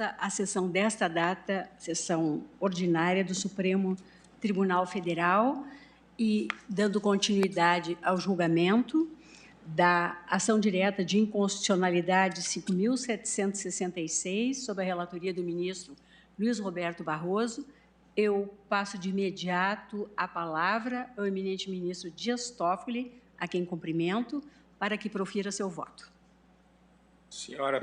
aberta a sessão desta data, sessão ordinária do Supremo Tribunal Federal, e dando continuidade ao julgamento da ação direta de inconstitucionalidade 5.766, sob a relatoria do ministro Luiz Roberto Barroso, eu passo de imediato a palavra ao eminente ministro Dias Toffoli, a quem cumprimento, para que profira seu voto. Senhora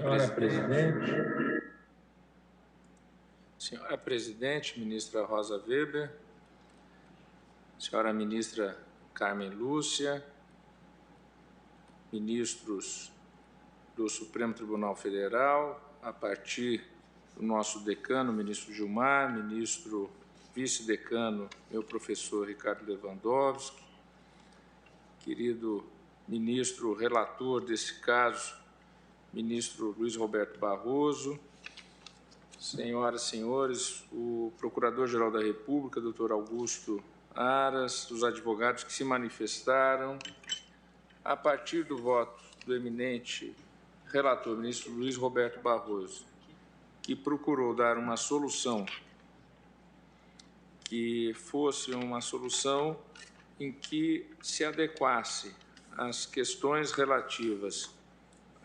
Presidente, ministra Rosa Weber, senhora ministra Carmen Lúcia, ministros do Supremo Tribunal Federal, a partir do nosso decano, ministro Gilmar, ministro vice-decano, meu professor Ricardo Lewandowski, querido ministro relator desse caso, ministro Luiz Roberto Barroso, senhoras e senhores, o Procurador-Geral da República, doutor Augusto Aras, os advogados que se manifestaram, a partir do voto do eminente relator, ministro Luiz Roberto Barroso, que procurou dar uma solução que fosse uma solução em que se adequasse às questões relativas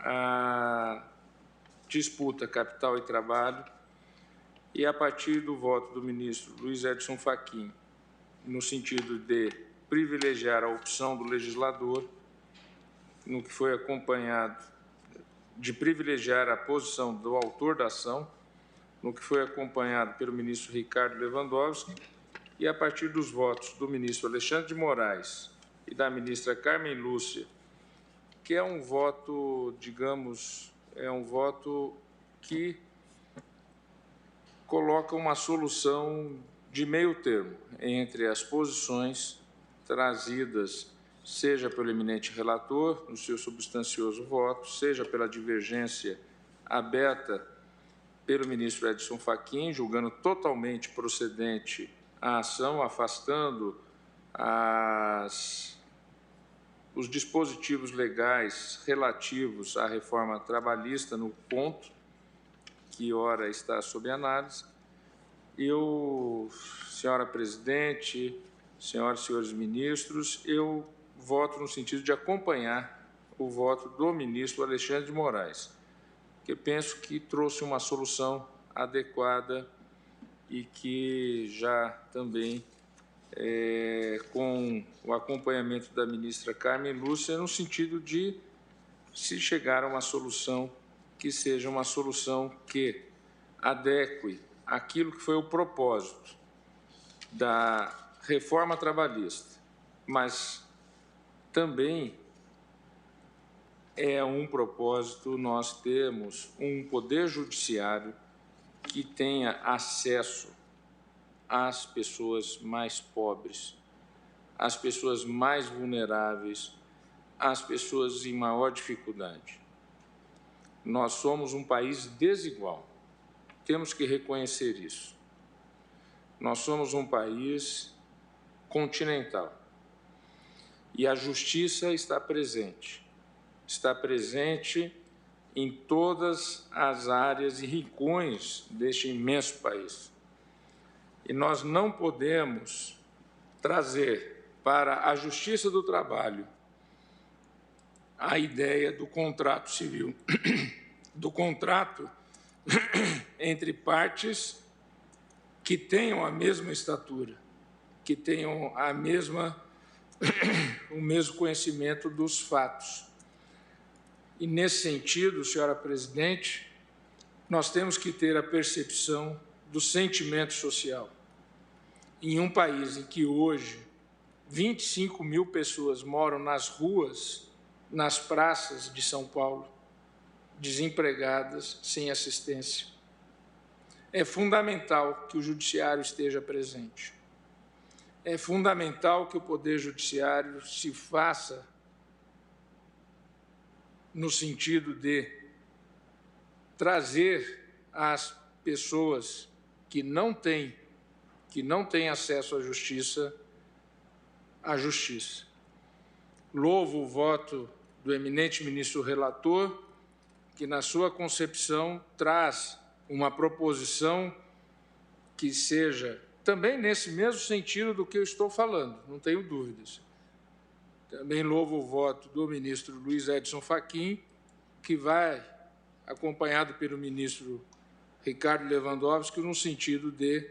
à disputa capital e trabalho, e a partir do voto do ministro Luiz Edson Fachin, no sentido de privilegiar a opção do legislador, no que foi acompanhado de privilegiar a posição do autor da ação, no que foi acompanhado pelo ministro Ricardo Lewandowski, e a partir dos votos do ministro Alexandre de Moraes e da ministra Carmen Lúcia, que é um voto, digamos, é um voto que coloca uma solução de meio termo entre as posições trazidas, seja pelo eminente relator, no seu substancioso voto, seja pela divergência aberta pelo ministro Edson Fachin, julgando totalmente procedente a ação, afastando os dispositivos legais relativos à reforma trabalhista no ponto que ora está sob análise. Eu, senhora presidente, senhoras e senhores ministros, eu voto no sentido de acompanhar o voto do ministro Alexandre de Moraes, que penso que trouxe uma solução adequada e que já também, com o acompanhamento da ministra Carmen Lúcia, no sentido de se chegar a uma solução que seja uma solução que adeque aquilo que foi o propósito da reforma trabalhista, mas também é um propósito nós termos um poder judiciário que tenha acesso às pessoas mais pobres, às pessoas mais vulneráveis, às pessoas em maior dificuldade. Nós somos um país desigual, temos que reconhecer isso. Nós somos um país continental e a justiça está presente em todas as áreas e rincões deste imenso país. E nós não podemos trazer para a Justiça do Trabalho a ideia do contrato civil, do contrato entre partes que tenham a mesma estatura, que tenham o mesmo conhecimento dos fatos. E, nesse sentido, senhora presidente, nós temos que ter a percepção do sentimento social. Em um país em que hoje 25 mil pessoas moram nas ruas, nas praças de São Paulo, desempregadas, sem assistência, é fundamental que o judiciário esteja presente. É fundamental que o Poder Judiciário se faça no sentido de trazer às pessoas que não têm acesso à justiça, a justiça. Louvo o voto do eminente ministro relator, que, na sua concepção, traz uma proposição que seja também nesse mesmo sentido do que eu estou falando, não tenho dúvidas. Também louvo o voto do ministro Luiz Edson Fachin, que vai, acompanhado pelo ministro Ricardo Lewandowski, no sentido de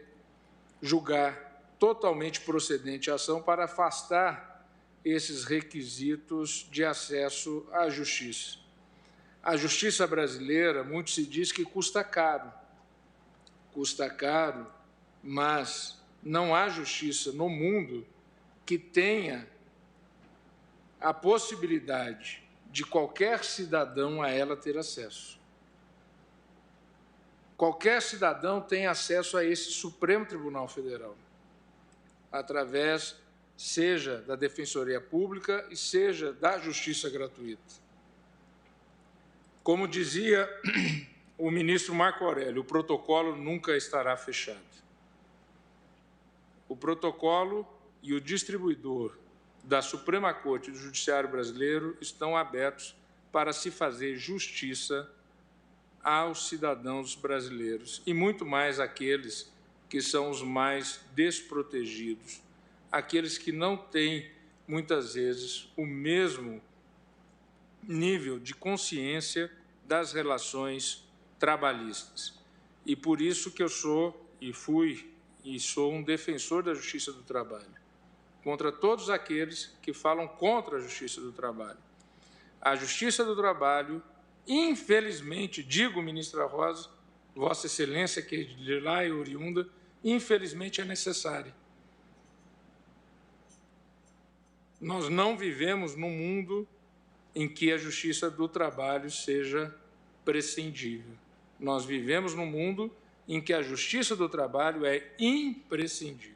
julgar totalmente procedente a ação para afastar esses requisitos de acesso à justiça. A justiça brasileira, muito se diz que custa caro, mas não há justiça no mundo que tenha a possibilidade de qualquer cidadão a ela ter acesso. Qualquer cidadão tem acesso a esse Supremo Tribunal Federal, através, seja da Defensoria Pública e seja da Justiça Gratuita. Como dizia o ministro Marco Aurélio, o protocolo nunca estará fechado. O protocolo e o distribuidor da Suprema Corte do Judiciário Brasileiro estão abertos para se fazer justiça aos cidadãos brasileiros e muito mais àqueles que são os mais desprotegidos, aqueles que não têm, muitas vezes, o mesmo nível de consciência das relações trabalhistas. E por isso que eu sou, e fui, e sou um defensor da justiça do trabalho, contra todos aqueles que falam contra a justiça do trabalho. A justiça do trabalho, infelizmente, digo, ministra Rosa, Vossa Excelência, que de lá é oriunda, infelizmente é necessária. Nós não vivemos num mundo em que a justiça do trabalho seja prescindível. Nós vivemos num mundo em que a justiça do trabalho é imprescindível.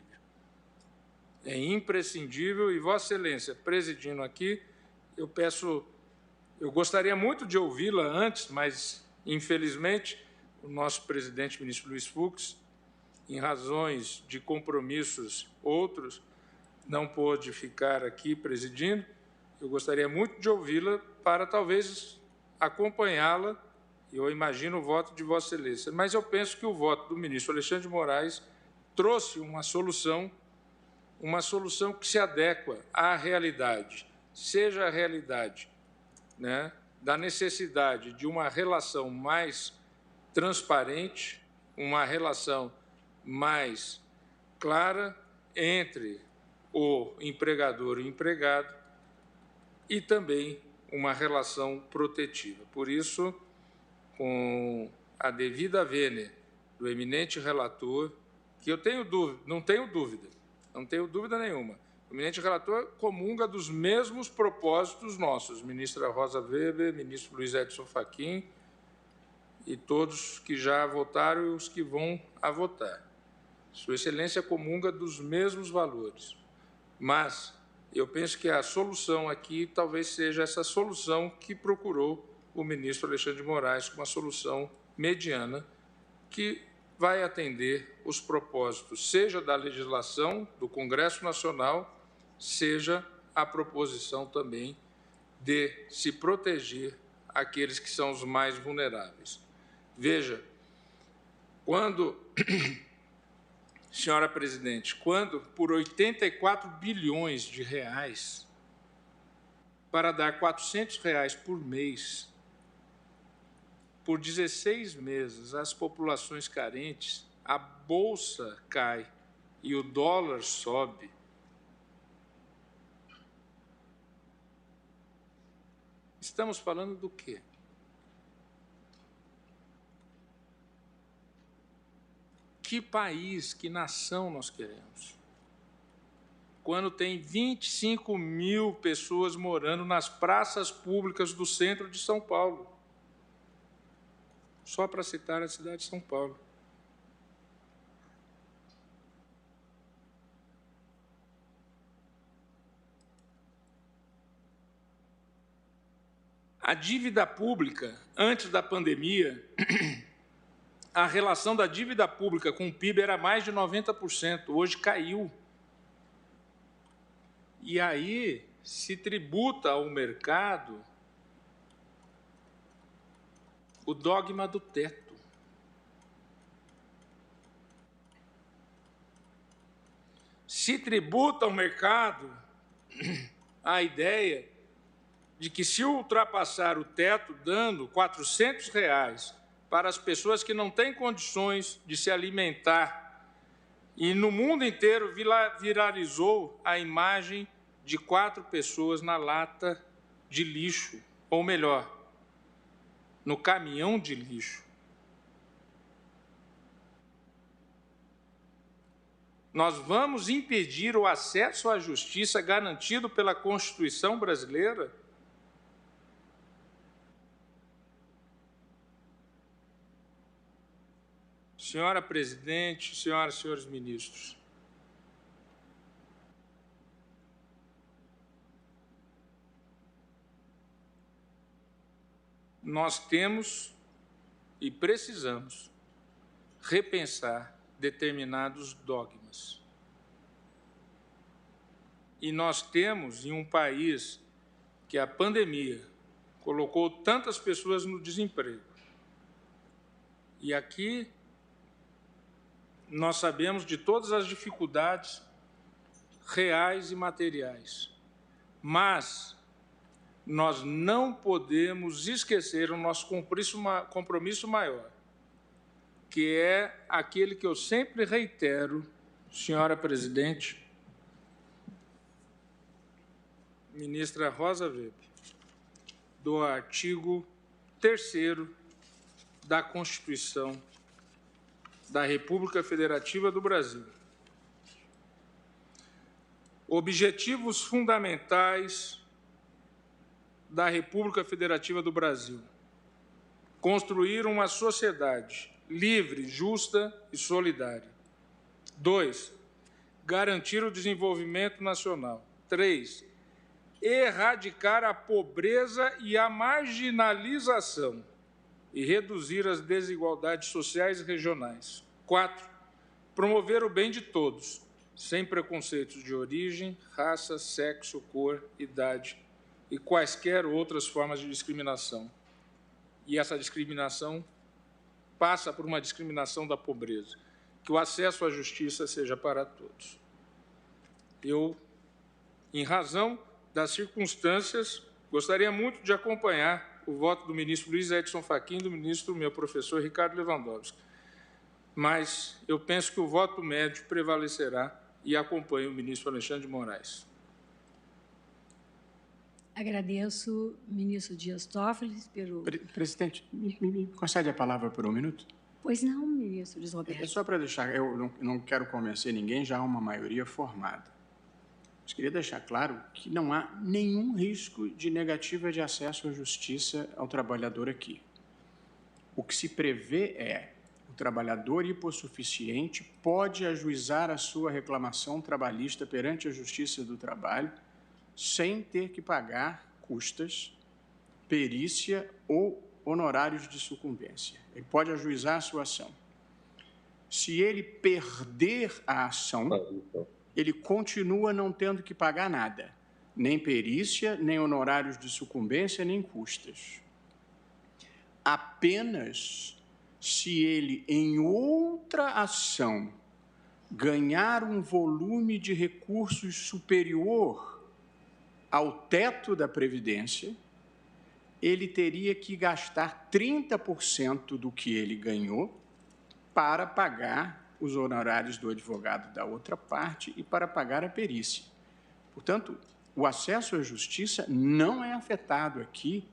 É imprescindível e Vossa Excelência, presidindo aqui, eu gostaria muito de ouvi-la antes, mas, infelizmente, o nosso presidente, ministro Luiz Fux, em razões de compromissos outros, não pôde ficar aqui presidindo. Eu gostaria muito de ouvi-la para, talvez, acompanhá-la. Eu imagino o voto de Vossa Excelência. Mas eu penso que o voto do ministro Alexandre de Moraes trouxe uma solução que se adequa à realidade, seja a realidade, né, da necessidade de uma relação mais transparente, uma relação mais clara entre o empregador e o empregado e também uma relação protetiva. Por isso, com a devida vênia do eminente relator, que eu tenho dúvida, não tenho dúvida nenhuma, o eminente relator comunga dos mesmos propósitos nossos, ministra Rosa Weber, ministro Luiz Edson Fachin e todos que já votaram e os que vão a votar. Sua Excelência comunga dos mesmos valores, mas eu penso que a solução aqui talvez seja essa solução que procurou o ministro Alexandre de Moraes, uma solução mediana que vai atender os propósitos, seja da legislação do Congresso Nacional, seja a proposição também de se proteger aqueles que são os mais vulneráveis. Veja, senhora presidente, quando por 84 bilhões de reais, para dar R$400 por mês, por 16 meses, às populações carentes, a bolsa cai e o dólar sobe, estamos falando do quê? Que país, que nação nós queremos? Quando tem 25 mil pessoas morando nas praças públicas do centro de São Paulo. Só para citar a cidade de São Paulo. A dívida pública, antes da pandemia, a relação da dívida pública com o PIB era mais de 90%, hoje caiu. E aí se tributa ao mercado o dogma do teto. se tributa ao mercado a ideia de que, se ultrapassar o teto, dando R$ 400 para as pessoas que não têm condições de se alimentar, e no mundo inteiro viralizou a imagem de 4 pessoas na lata de lixo, ou melhor, no caminhão de lixo. Nós vamos impedir o acesso à justiça garantido pela Constituição brasileira? Senhora Presidente, senhoras e senhores ministros, nós temos e precisamos repensar determinados dogmas. E nós temos, em um país que a pandemia colocou tantas pessoas no desemprego, e aqui nós sabemos de todas as dificuldades reais e materiais, mas nós não podemos esquecer o nosso compromisso maior, que é aquele que eu sempre reitero, senhora Presidente, ministra Rosa Weber, do artigo 3º da Constituição da República Federativa do Brasil. Objetivos fundamentais da República Federativa do Brasil: construir uma sociedade livre, justa e solidária. 2. Garantir o desenvolvimento nacional. 3. Erradicar a pobreza e a marginalização e reduzir as desigualdades sociais e regionais. 4. Promover o bem de todos, sem preconceitos de origem, raça, sexo, cor, idade e quaisquer outras formas de discriminação. E essa discriminação passa por uma discriminação da pobreza. Que o acesso à justiça seja para todos. Eu, em razão das circunstâncias, gostaria muito de acompanhar o voto do ministro Luiz Edson Fachin e do ministro, meu professor, Ricardo Lewandowski. Mas eu penso que o voto médio prevalecerá e acompanho o ministro Alexandre de Moraes. Agradeço, ministro Dias Toffoli, pelo... Presidente, me concede a palavra por um minuto? Pois não, ministro Luiz Roberto. É só para deixar, eu não quero convencer ninguém, já há uma maioria formada. Mas queria deixar claro que não há nenhum risco de negativa de acesso à justiça ao trabalhador aqui. O que se prevê é: o trabalhador hipossuficiente pode ajuizar a sua reclamação trabalhista perante a Justiça do Trabalho sem ter que pagar custas, perícia ou honorários de sucumbência. Ele pode ajuizar a sua ação. Se ele perder a ação, ele continua não tendo que pagar nada, nem perícia, nem honorários de sucumbência, nem custas. Apenas se ele, em outra ação, ganhar um volume de recursos superior ao teto da Previdência, ele teria que gastar 30% do que ele ganhou para pagar os honorários do advogado da outra parte e para pagar a perícia. Portanto, o acesso à justiça não é afetado aqui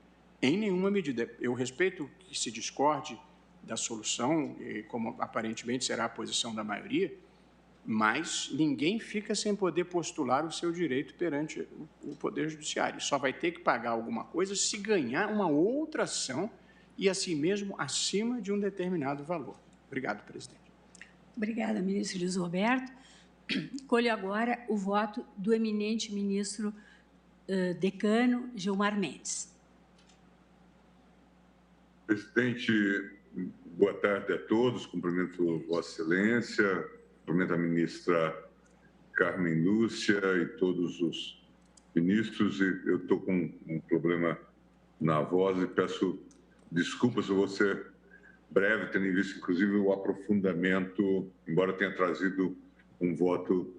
em nenhuma medida. Eu respeito que se discorde da solução, como aparentemente será a posição da maioria, mas ninguém fica sem poder postular o seu direito perante o Poder Judiciário. Só vai ter que pagar alguma coisa se ganhar uma outra ação e, assim mesmo, acima de um determinado valor. Obrigado, presidente. Obrigada, ministro Luiz Roberto. Colho agora o voto do eminente ministro decano Gilmar Mendes. Presidente, boa tarde a todos. Cumprimento Vossa Excelência, cumprimento a ministra Carmen Lúcia e todos os ministros. Eu estou com um problema na voz e peço desculpas, eu vou ser breve, tendo visto, inclusive, o aprofundamento, embora tenha trazido um voto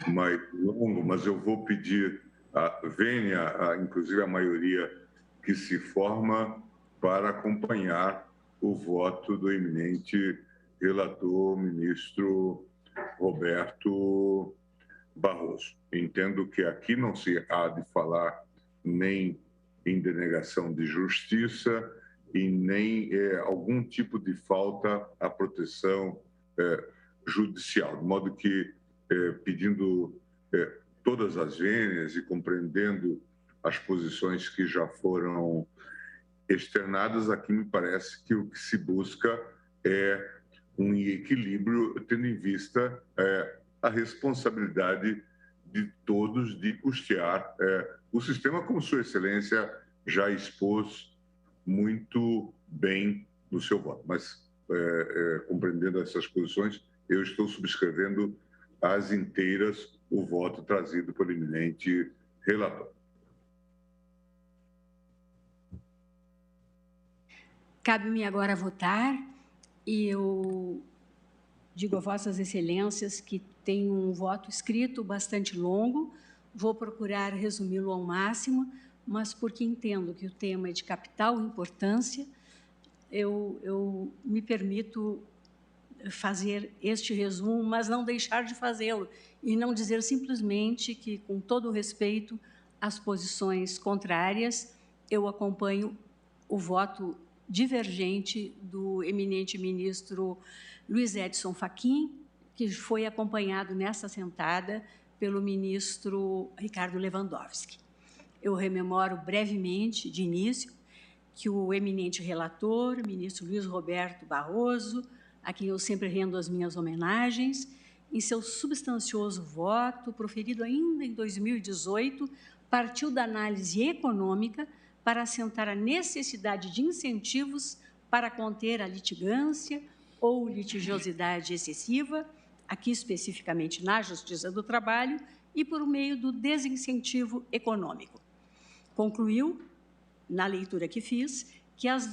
mais longo, mas eu vou pedir à Vênia, inclusive a maioria que se forma, para acompanhar o voto do eminente relator, ministro Roberto Barroso. Entendo que aqui não se há de falar nem em denegação de justiça e nem algum tipo de falta à proteção judicial, de modo que, pedindo todas as vênias e compreendendo as posições que já foram externadas, aqui me parece que o que se busca é um equilíbrio, tendo em vista a responsabilidade de todos de custear o sistema, como Sua Excelência já expôs muito bem no seu voto. Mas, compreendendo essas posições, eu estou subscrevendo às inteiras o voto trazido pelo eminente relator. Cabe-me agora votar, e eu digo a Vossas Excelências que tem um voto escrito bastante longo, vou procurar resumi-lo ao máximo, mas porque entendo que o tema é de capital importância, eu me permito fazer este resumo, mas não deixar de fazê-lo, e não dizer simplesmente que, com todo o respeito às posições contrárias, eu acompanho o voto divergente do eminente ministro Luiz Edson Fachin, que foi acompanhado nessa sentada pelo ministro Ricardo Lewandowski. Eu rememoro brevemente, de início, que o eminente relator, o ministro Luiz Roberto Barroso, a quem eu sempre rendo as minhas homenagens, em seu substancioso voto, proferido ainda em 2018, partiu da análise econômica para assentar a necessidade de incentivos para conter a litigância ou litigiosidade excessiva, aqui especificamente na Justiça do Trabalho, e por meio do desincentivo econômico. Concluiu, na leitura que fiz, que as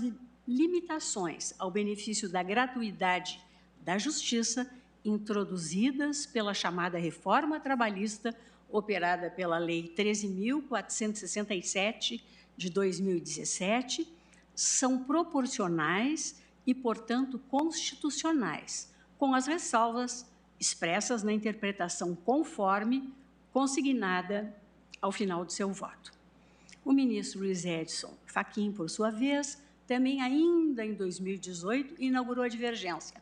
limitações ao benefício da gratuidade da justiça, introduzidas pela chamada reforma trabalhista, operada pela Lei 13.467, de 2017, são proporcionais e, portanto, constitucionais, com as ressalvas expressas na interpretação conforme consignada ao final do seu voto. O ministro Luiz Edson Fachin, por sua vez, também ainda em 2018, inaugurou a divergência.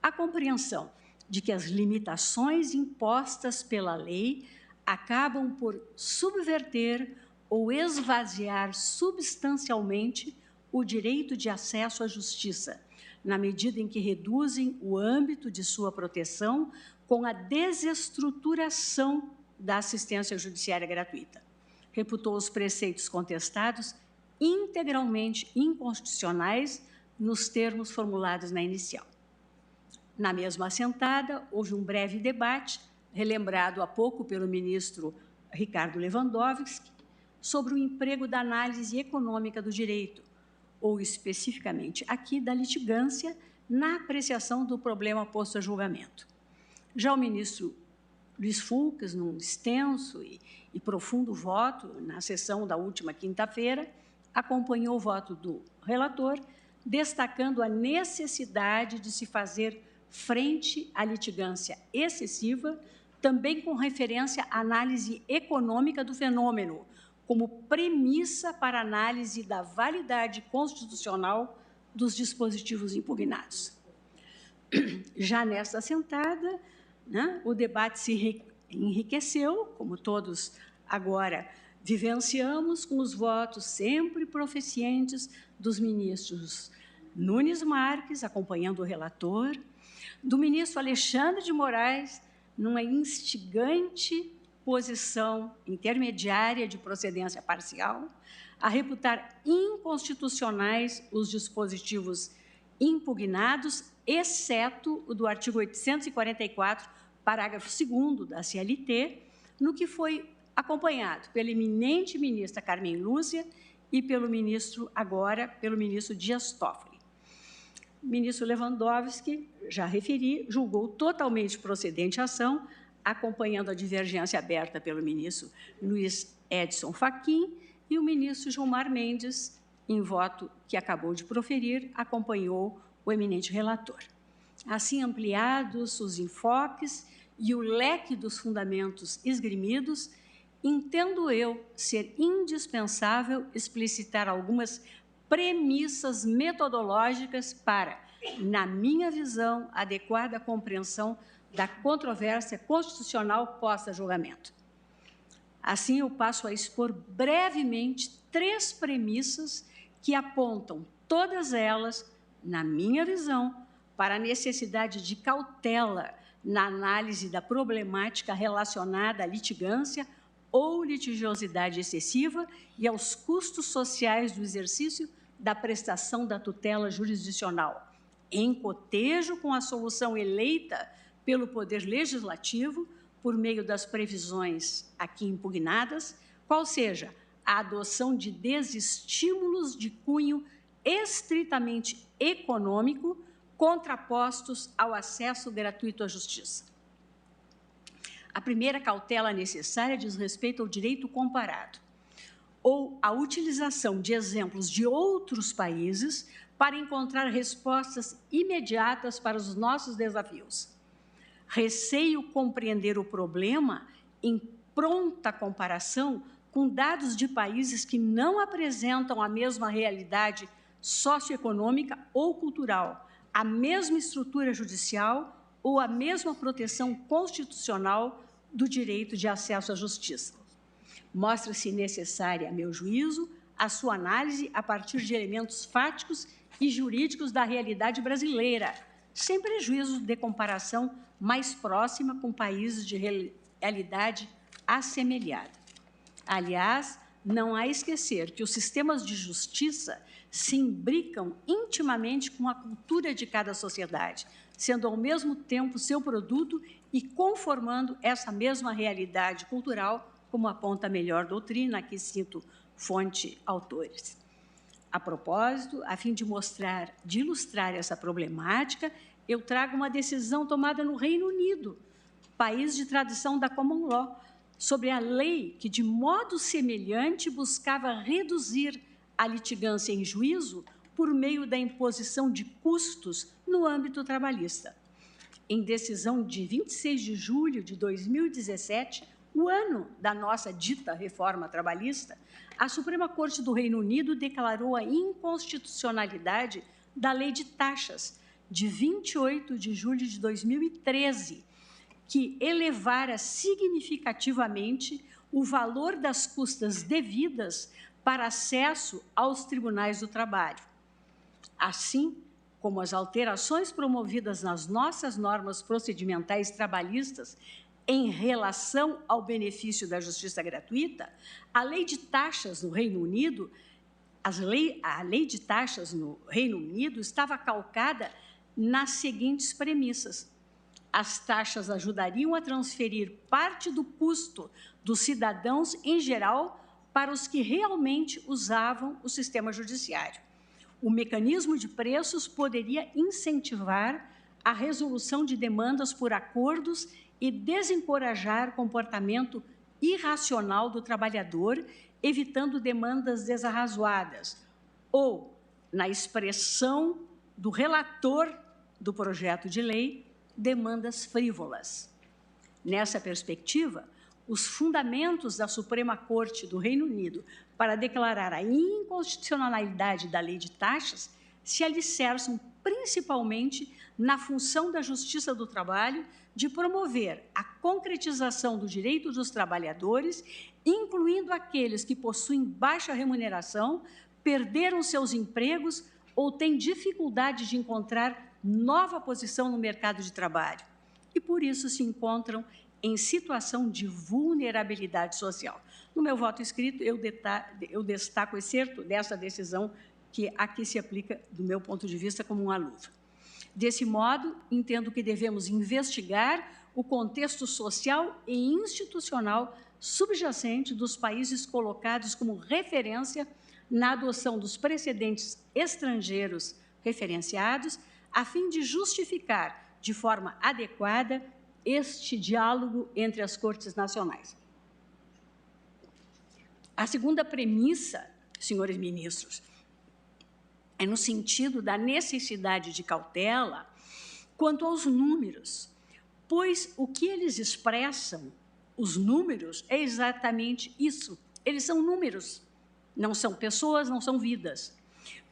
A compreensão de que as limitações impostas pela lei acabam por subverter ou esvaziar substancialmente o direito de acesso à justiça, na medida em que reduzem o âmbito de sua proteção com a desestruturação da assistência judiciária gratuita. Reputou os preceitos contestados integralmente inconstitucionais nos termos formulados na inicial. Na mesma assentada, houve um breve debate, relembrado há pouco pelo ministro Ricardo Lewandowski, sobre o emprego da análise econômica do direito, ou especificamente aqui da litigância, na apreciação do problema posto a julgamento. Já o ministro Luiz Fux, num extenso e profundo voto, na sessão da última quinta-feira, acompanhou o voto do relator, destacando a necessidade de se fazer frente à litigância excessiva, também com referência à análise econômica do fenômeno, como premissa para análise da validade constitucional dos dispositivos impugnados. Já nesta assentada, o debate se enriqueceu, como todos agora vivenciamos, com os votos sempre proficientes dos ministros Nunes Marques, acompanhando o relator, do ministro Alexandre de Moraes, numa instigante posição intermediária de procedência parcial, a reputar inconstitucionais os dispositivos impugnados, exceto o do artigo 844, parágrafo 2º da CLT, no que foi acompanhado pela eminente ministra Carmen Lúcia e pelo ministro Dias Toffoli. O ministro Lewandowski, já referi, julgou totalmente procedente a ação, acompanhando a divergência aberta pelo ministro Luiz Edson Fachin, e o ministro Gilmar Mendes, em voto que acabou de proferir, acompanhou o eminente relator. Assim, ampliados os enfoques e o leque dos fundamentos esgrimidos, entendo eu ser indispensável explicitar algumas premissas metodológicas para, na minha visão, adequada compreensão da controvérsia constitucional posta a julgamento. Assim, eu passo a expor brevemente 3 premissas que apontam, todas elas, na minha visão, para a necessidade de cautela na análise da problemática relacionada à litigância ou litigiosidade excessiva e aos custos sociais do exercício da prestação da tutela jurisdicional, em cotejo com a solução eleita pelo Poder Legislativo por meio das previsões aqui impugnadas, qual seja a adoção de desestímulos de cunho estritamente econômico contrapostos ao acesso gratuito à justiça. A primeira cautela necessária diz respeito ao direito comparado, ou à utilização de exemplos de outros países para encontrar respostas imediatas para os nossos desafios. Receio compreender o problema em pronta comparação com dados de países que não apresentam a mesma realidade socioeconômica ou cultural, a mesma estrutura judicial ou a mesma proteção constitucional do direito de acesso à justiça. Mostra-se necessária, a meu juízo, a sua análise a partir de elementos fáticos e jurídicos da realidade brasileira, sem prejuízo de comparação mais próxima com países de realidade assemelhada. Aliás, não há a esquecer que os sistemas de justiça se imbricam intimamente com a cultura de cada sociedade, sendo ao mesmo tempo seu produto e conformando essa mesma realidade cultural, como aponta a melhor doutrina, aqui cito fonte autores. A propósito, a fim de ilustrar essa problemática, eu trago uma decisão tomada no Reino Unido, país de tradição da common law, sobre a lei que, de modo semelhante, buscava reduzir a litigância em juízo por meio da imposição de custos no âmbito trabalhista. Em decisão de 26 de julho de 2017, o ano da nossa dita reforma trabalhista, a Suprema Corte do Reino Unido declarou a inconstitucionalidade da Lei de Taxas, de 28 de julho de 2013, que elevara significativamente o valor das custas devidas para acesso aos tribunais do trabalho. Assim como as alterações promovidas nas nossas normas procedimentais trabalhistas em relação ao benefício da justiça gratuita, a Lei de Taxas no Reino Unido, a Lei de Taxas no Reino Unido estava calcada nas seguintes premissas: as taxas ajudariam a transferir parte do custo dos cidadãos em geral para os que realmente usavam o sistema judiciário. O mecanismo de preços poderia incentivar a resolução de demandas por acordos e desencorajar comportamento irracional do trabalhador, evitando demandas desarrazoadas, ou, na expressão do relator do projeto de lei, demandas frívolas. Nessa perspectiva, os fundamentos da Suprema Corte do Reino Unido para declarar a inconstitucionalidade da Lei de Taxas se alicerçam principalmente na função da Justiça do Trabalho de promover a concretização do direito dos trabalhadores, incluindo aqueles que possuem baixa remuneração, perderam seus empregos ou têm dificuldade de encontrar nova posição no mercado de trabalho e, por isso, se encontram em situação de vulnerabilidade social. No meu voto escrito, eu destaco o excerto dessa decisão que aqui se aplica, do meu ponto de vista, como uma luva. Desse modo, entendo que devemos investigar o contexto social e institucional subjacente dos países colocados como referência na adoção dos precedentes estrangeiros referenciados, a fim de justificar, de forma adequada, este diálogo entre as Cortes Nacionais. A segunda premissa, senhores ministros, é no sentido da necessidade de cautela quanto aos números, pois o que eles expressam, os números, é exatamente isso. Eles são números, não são pessoas, não são vidas.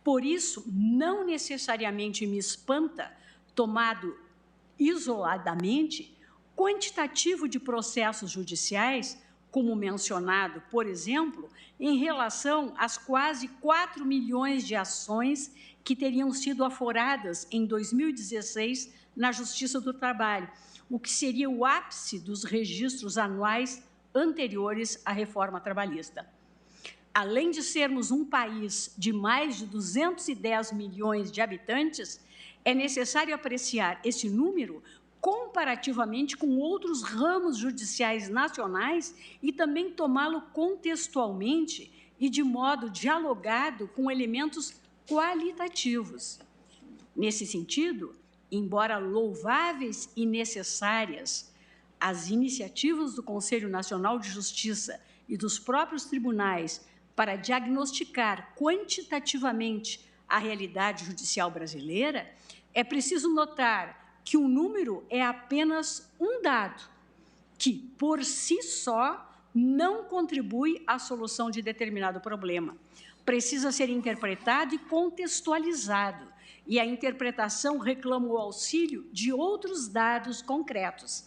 Por isso, não necessariamente me espanta, tomado isoladamente, quantitativo de processos judiciais, como mencionado, por exemplo, em relação às quase 4 milhões de ações que teriam sido aforadas em 2016 na Justiça do Trabalho, o que seria o ápice dos registros anuais anteriores à reforma trabalhista. Além de sermos um país de mais de 210 milhões de habitantes, é necessário apreciar esse número comparativamente com outros ramos judiciais nacionais e também tomá-lo contextualmente e de modo dialogado com elementos qualitativos. Nesse sentido, embora louváveis e necessárias, as iniciativas do Conselho Nacional de Justiça e dos próprios tribunais para diagnosticar quantitativamente a realidade judicial brasileira, é preciso notar que o número é apenas um dado, que, por si só, não contribui à solução de determinado problema. Precisa ser interpretado e contextualizado, e a interpretação reclama o auxílio de outros dados concretos.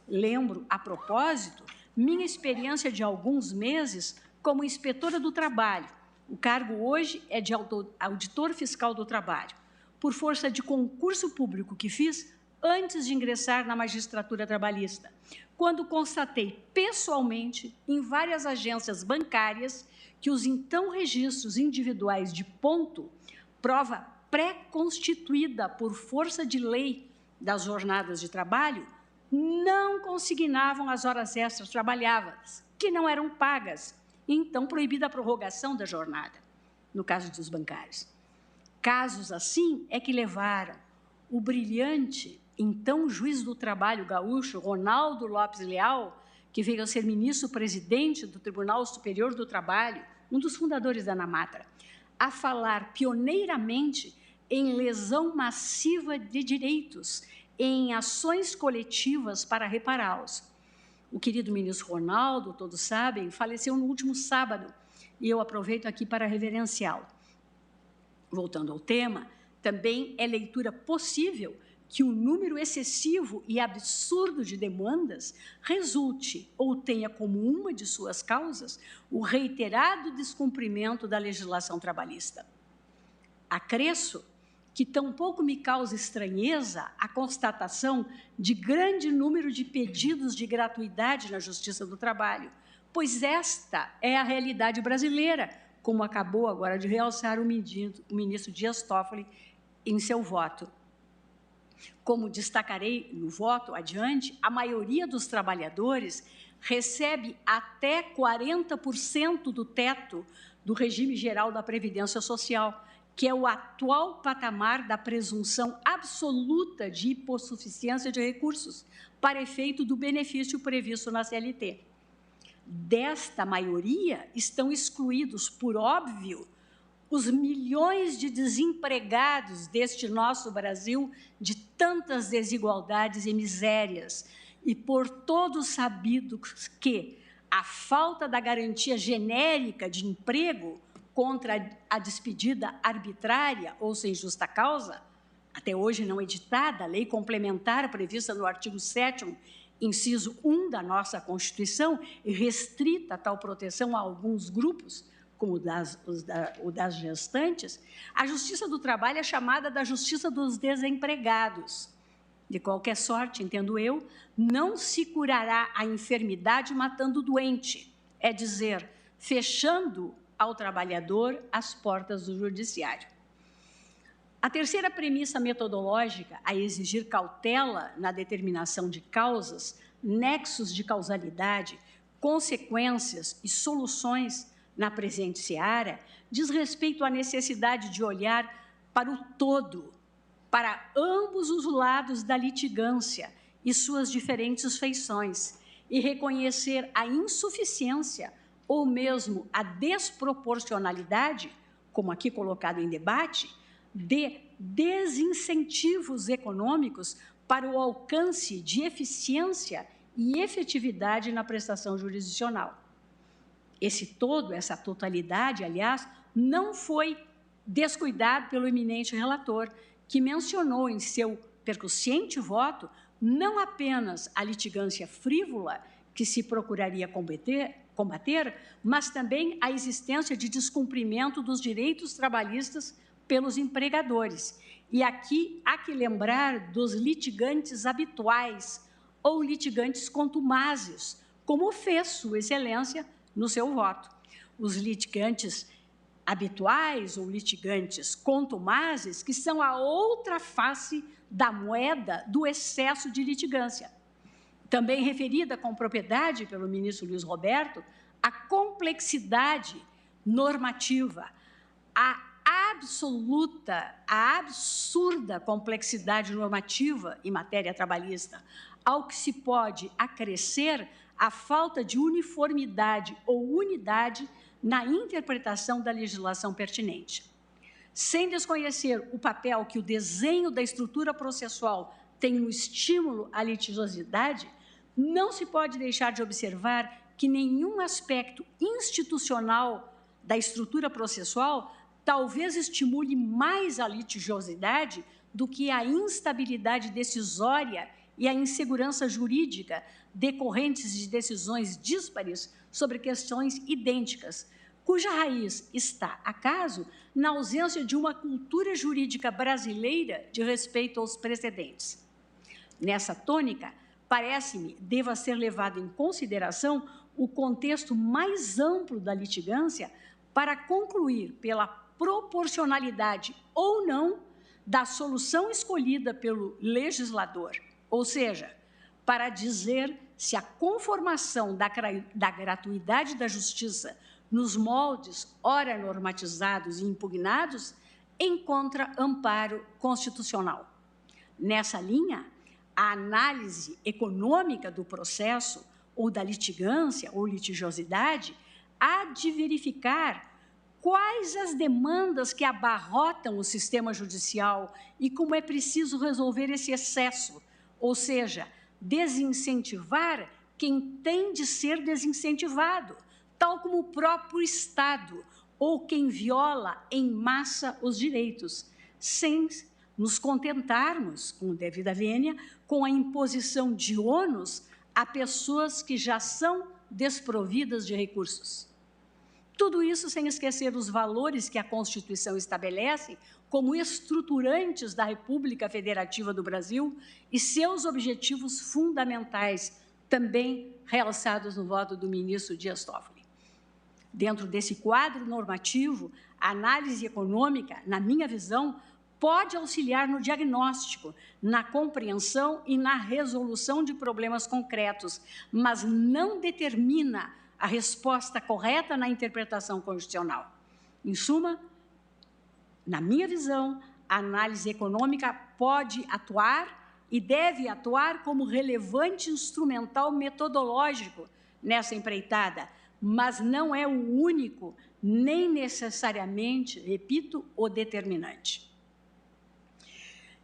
Lembro, a propósito, minha experiência de alguns meses como inspetora do trabalho. O cargo hoje é de auditor fiscal do trabalho, por força de concurso público que fiz antes de ingressar na magistratura trabalhista, quando constatei pessoalmente em várias agências bancárias que os então registros individuais de ponto, prova pré-constituída por força de lei das jornadas de trabalho, não consignavam as horas extras trabalhadas, que não eram pagas, e então proibida a prorrogação da jornada, no caso dos bancários. Casos assim é que levaram o brilhante, então juiz do trabalho gaúcho, Ronaldo Lopes Leal, que veio a ser ministro-presidente do Tribunal Superior do Trabalho, um dos fundadores da ANAMATRA, a falar pioneiramente em lesão massiva de direitos, em ações coletivas para repará-los. O querido ministro Ronaldo, todos sabem, faleceu no último sábado, e eu aproveito aqui para reverenciá-lo. Voltando ao tema, também é leitura possível que um número excessivo e absurdo de demandas resulte ou tenha como uma de suas causas o reiterado descumprimento da legislação trabalhista. Acresço que tampouco me causa estranheza a constatação de grande número de pedidos de gratuidade na Justiça do Trabalho, pois esta é a realidade brasileira, como acabou agora de realçar o ministro Dias Toffoli em seu voto. Como destacarei no voto adiante, a maioria dos trabalhadores recebe até 40% do teto do regime geral da Previdência Social, que é o atual patamar da presunção absoluta de hipossuficiência de recursos para efeito do benefício previsto na CLT. Desta maioria estão excluídos, por óbvio, os milhões de desempregados deste nosso Brasil, de tantas desigualdades e misérias, e por todos sabido que a falta da garantia genérica de emprego contra a despedida arbitrária ou sem justa causa, até hoje não editada, a lei complementar prevista no artigo 7º, inciso 1 da nossa Constituição, e restrita tal proteção a alguns grupos, como o das gestantes, a Justiça do Trabalho é chamada da Justiça dos Desempregados. De qualquer sorte, entendo eu, não se curará a enfermidade matando o doente, é dizer, fechando ao trabalhador as portas do judiciário. A terceira premissa metodológica a exigir cautela na determinação de causas, nexos de causalidade, consequências e soluções na presente seara, diz respeito à necessidade de olhar para o todo, para ambos os lados da litigância e suas diferentes feições, e reconhecer a insuficiência ou mesmo a desproporcionalidade, como aqui colocado em debate, de desincentivos econômicos para o alcance de eficiência e efetividade na prestação jurisdicional. Essa totalidade, aliás, não foi descuidado pelo eminente relator, que mencionou em seu percussiente voto não apenas a litigância frívola que se procuraria combater, mas também a existência de descumprimento dos direitos trabalhistas pelos empregadores. E aqui há que lembrar dos litigantes habituais ou litigantes contumazes, como fez Sua Excelência no seu voto. Os litigantes habituais ou litigantes contumazes, que são a outra face da moeda do excesso de litigância. Também referida com propriedade pelo ministro Luiz Roberto, a complexidade normativa, a absurda complexidade normativa em matéria trabalhista, ao que se pode acrescer a falta de uniformidade ou unidade na interpretação da legislação pertinente. Sem desconhecer o papel que o desenho da estrutura processual tem no estímulo à litigiosidade, não se pode deixar de observar que nenhum aspecto institucional da estrutura processual talvez estimule mais a litigiosidade do que a instabilidade decisória e a insegurança jurídica decorrentes de decisões díspares sobre questões idênticas, cuja raiz está, acaso, na ausência de uma cultura jurídica brasileira de respeito aos precedentes. Nessa tônica, parece-me, deva ser levado em consideração o contexto mais amplo da litigância para concluir pela proporcionalidade ou não da solução escolhida pelo legislador, ou seja, para dizer se a conformação da gratuidade da justiça nos moldes ora normatizados e impugnados encontra amparo constitucional. Nessa linha, a análise econômica do processo ou da litigância ou litigiosidade há de verificar quais as demandas que abarrotam o sistema judicial e como é preciso resolver esse excesso, ou seja, desincentivar quem tem de ser desincentivado, tal como o próprio Estado ou quem viola em massa os direitos, sem nos contentarmos, com devida vênia, com a imposição de ônus a pessoas que já são desprovidas de recursos. Tudo isso sem esquecer os valores que a Constituição estabelece como estruturantes da República Federativa do Brasil e seus objetivos fundamentais, também realçados no voto do ministro Dias Toffoli. Dentro desse quadro normativo, a análise econômica, na minha visão, pode auxiliar no diagnóstico, na compreensão e na resolução de problemas concretos, mas não determina a resposta correta na interpretação constitucional. Em suma, na minha visão, a análise econômica pode atuar e deve atuar como relevante instrumental metodológico nessa empreitada, mas não é o único, nem necessariamente, repito, o determinante.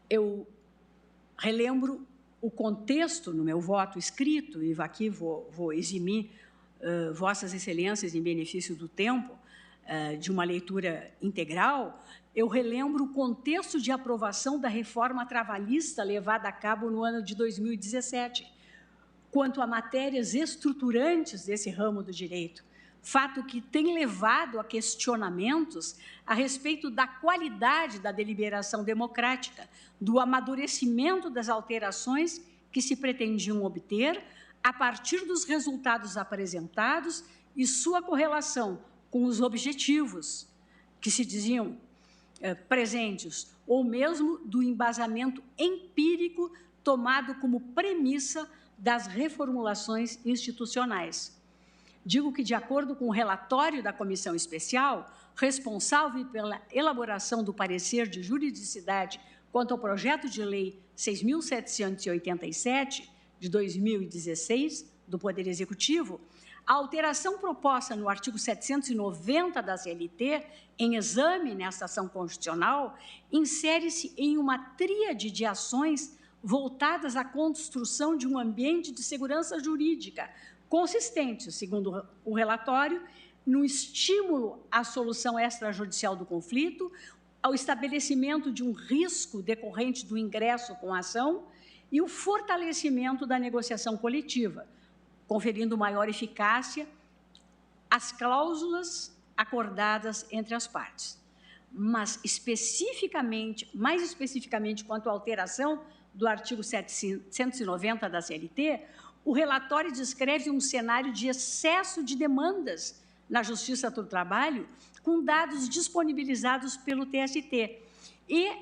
Eu relembro o contexto no meu voto escrito, e aqui vou eximir Vossas Excelências, em benefício do tempo, de uma leitura integral. Eu relembro o contexto de aprovação da reforma trabalhista levada a cabo no ano de 2017, quanto a matérias estruturantes desse ramo do direito, fato que tem levado a questionamentos a respeito da qualidade da deliberação democrática, do amadurecimento das alterações que se pretendiam obter a partir dos resultados apresentados e sua correlação com os objetivos que se diziam presentes, ou mesmo do embasamento empírico tomado como premissa das reformulações institucionais. Digo que, de acordo com o relatório da Comissão Especial, responsável pela elaboração do parecer de juridicidade Quanto ao projeto de lei 6.787, de 2016, do Poder Executivo, a alteração proposta no artigo 790 da CLT, em exame nesta ação constitucional, insere-se em uma tríade de ações voltadas à construção de um ambiente de segurança jurídica consistente, segundo o relatório, no estímulo à solução extrajudicial do conflito, ao estabelecimento de um risco decorrente do ingresso com a ação e o fortalecimento da negociação coletiva, conferindo maior eficácia às cláusulas acordadas entre as partes. Mas, mais especificamente quanto à alteração do artigo 790 da CLT, o relatório descreve um cenário de excesso de demandas na Justiça do Trabalho, com dados disponibilizados pelo TST, e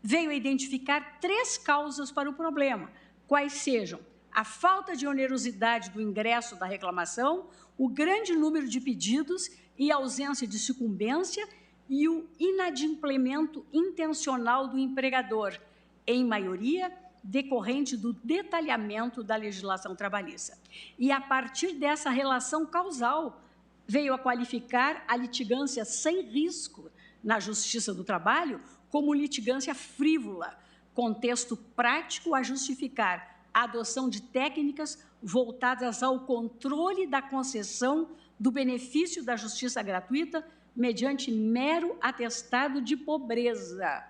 veio a identificar 3 causas para o problema, quais sejam a falta de onerosidade do ingresso da reclamação, o grande número de pedidos e a ausência de sucumbência e o inadimplemento intencional do empregador, em maioria decorrente do detalhamento da legislação trabalhista. E, a partir dessa relação causal, veio a qualificar a litigância sem risco na Justiça do Trabalho como litigância frívola, contexto prático a justificar a adoção de técnicas voltadas ao controle da concessão do benefício da justiça gratuita mediante mero atestado de pobreza,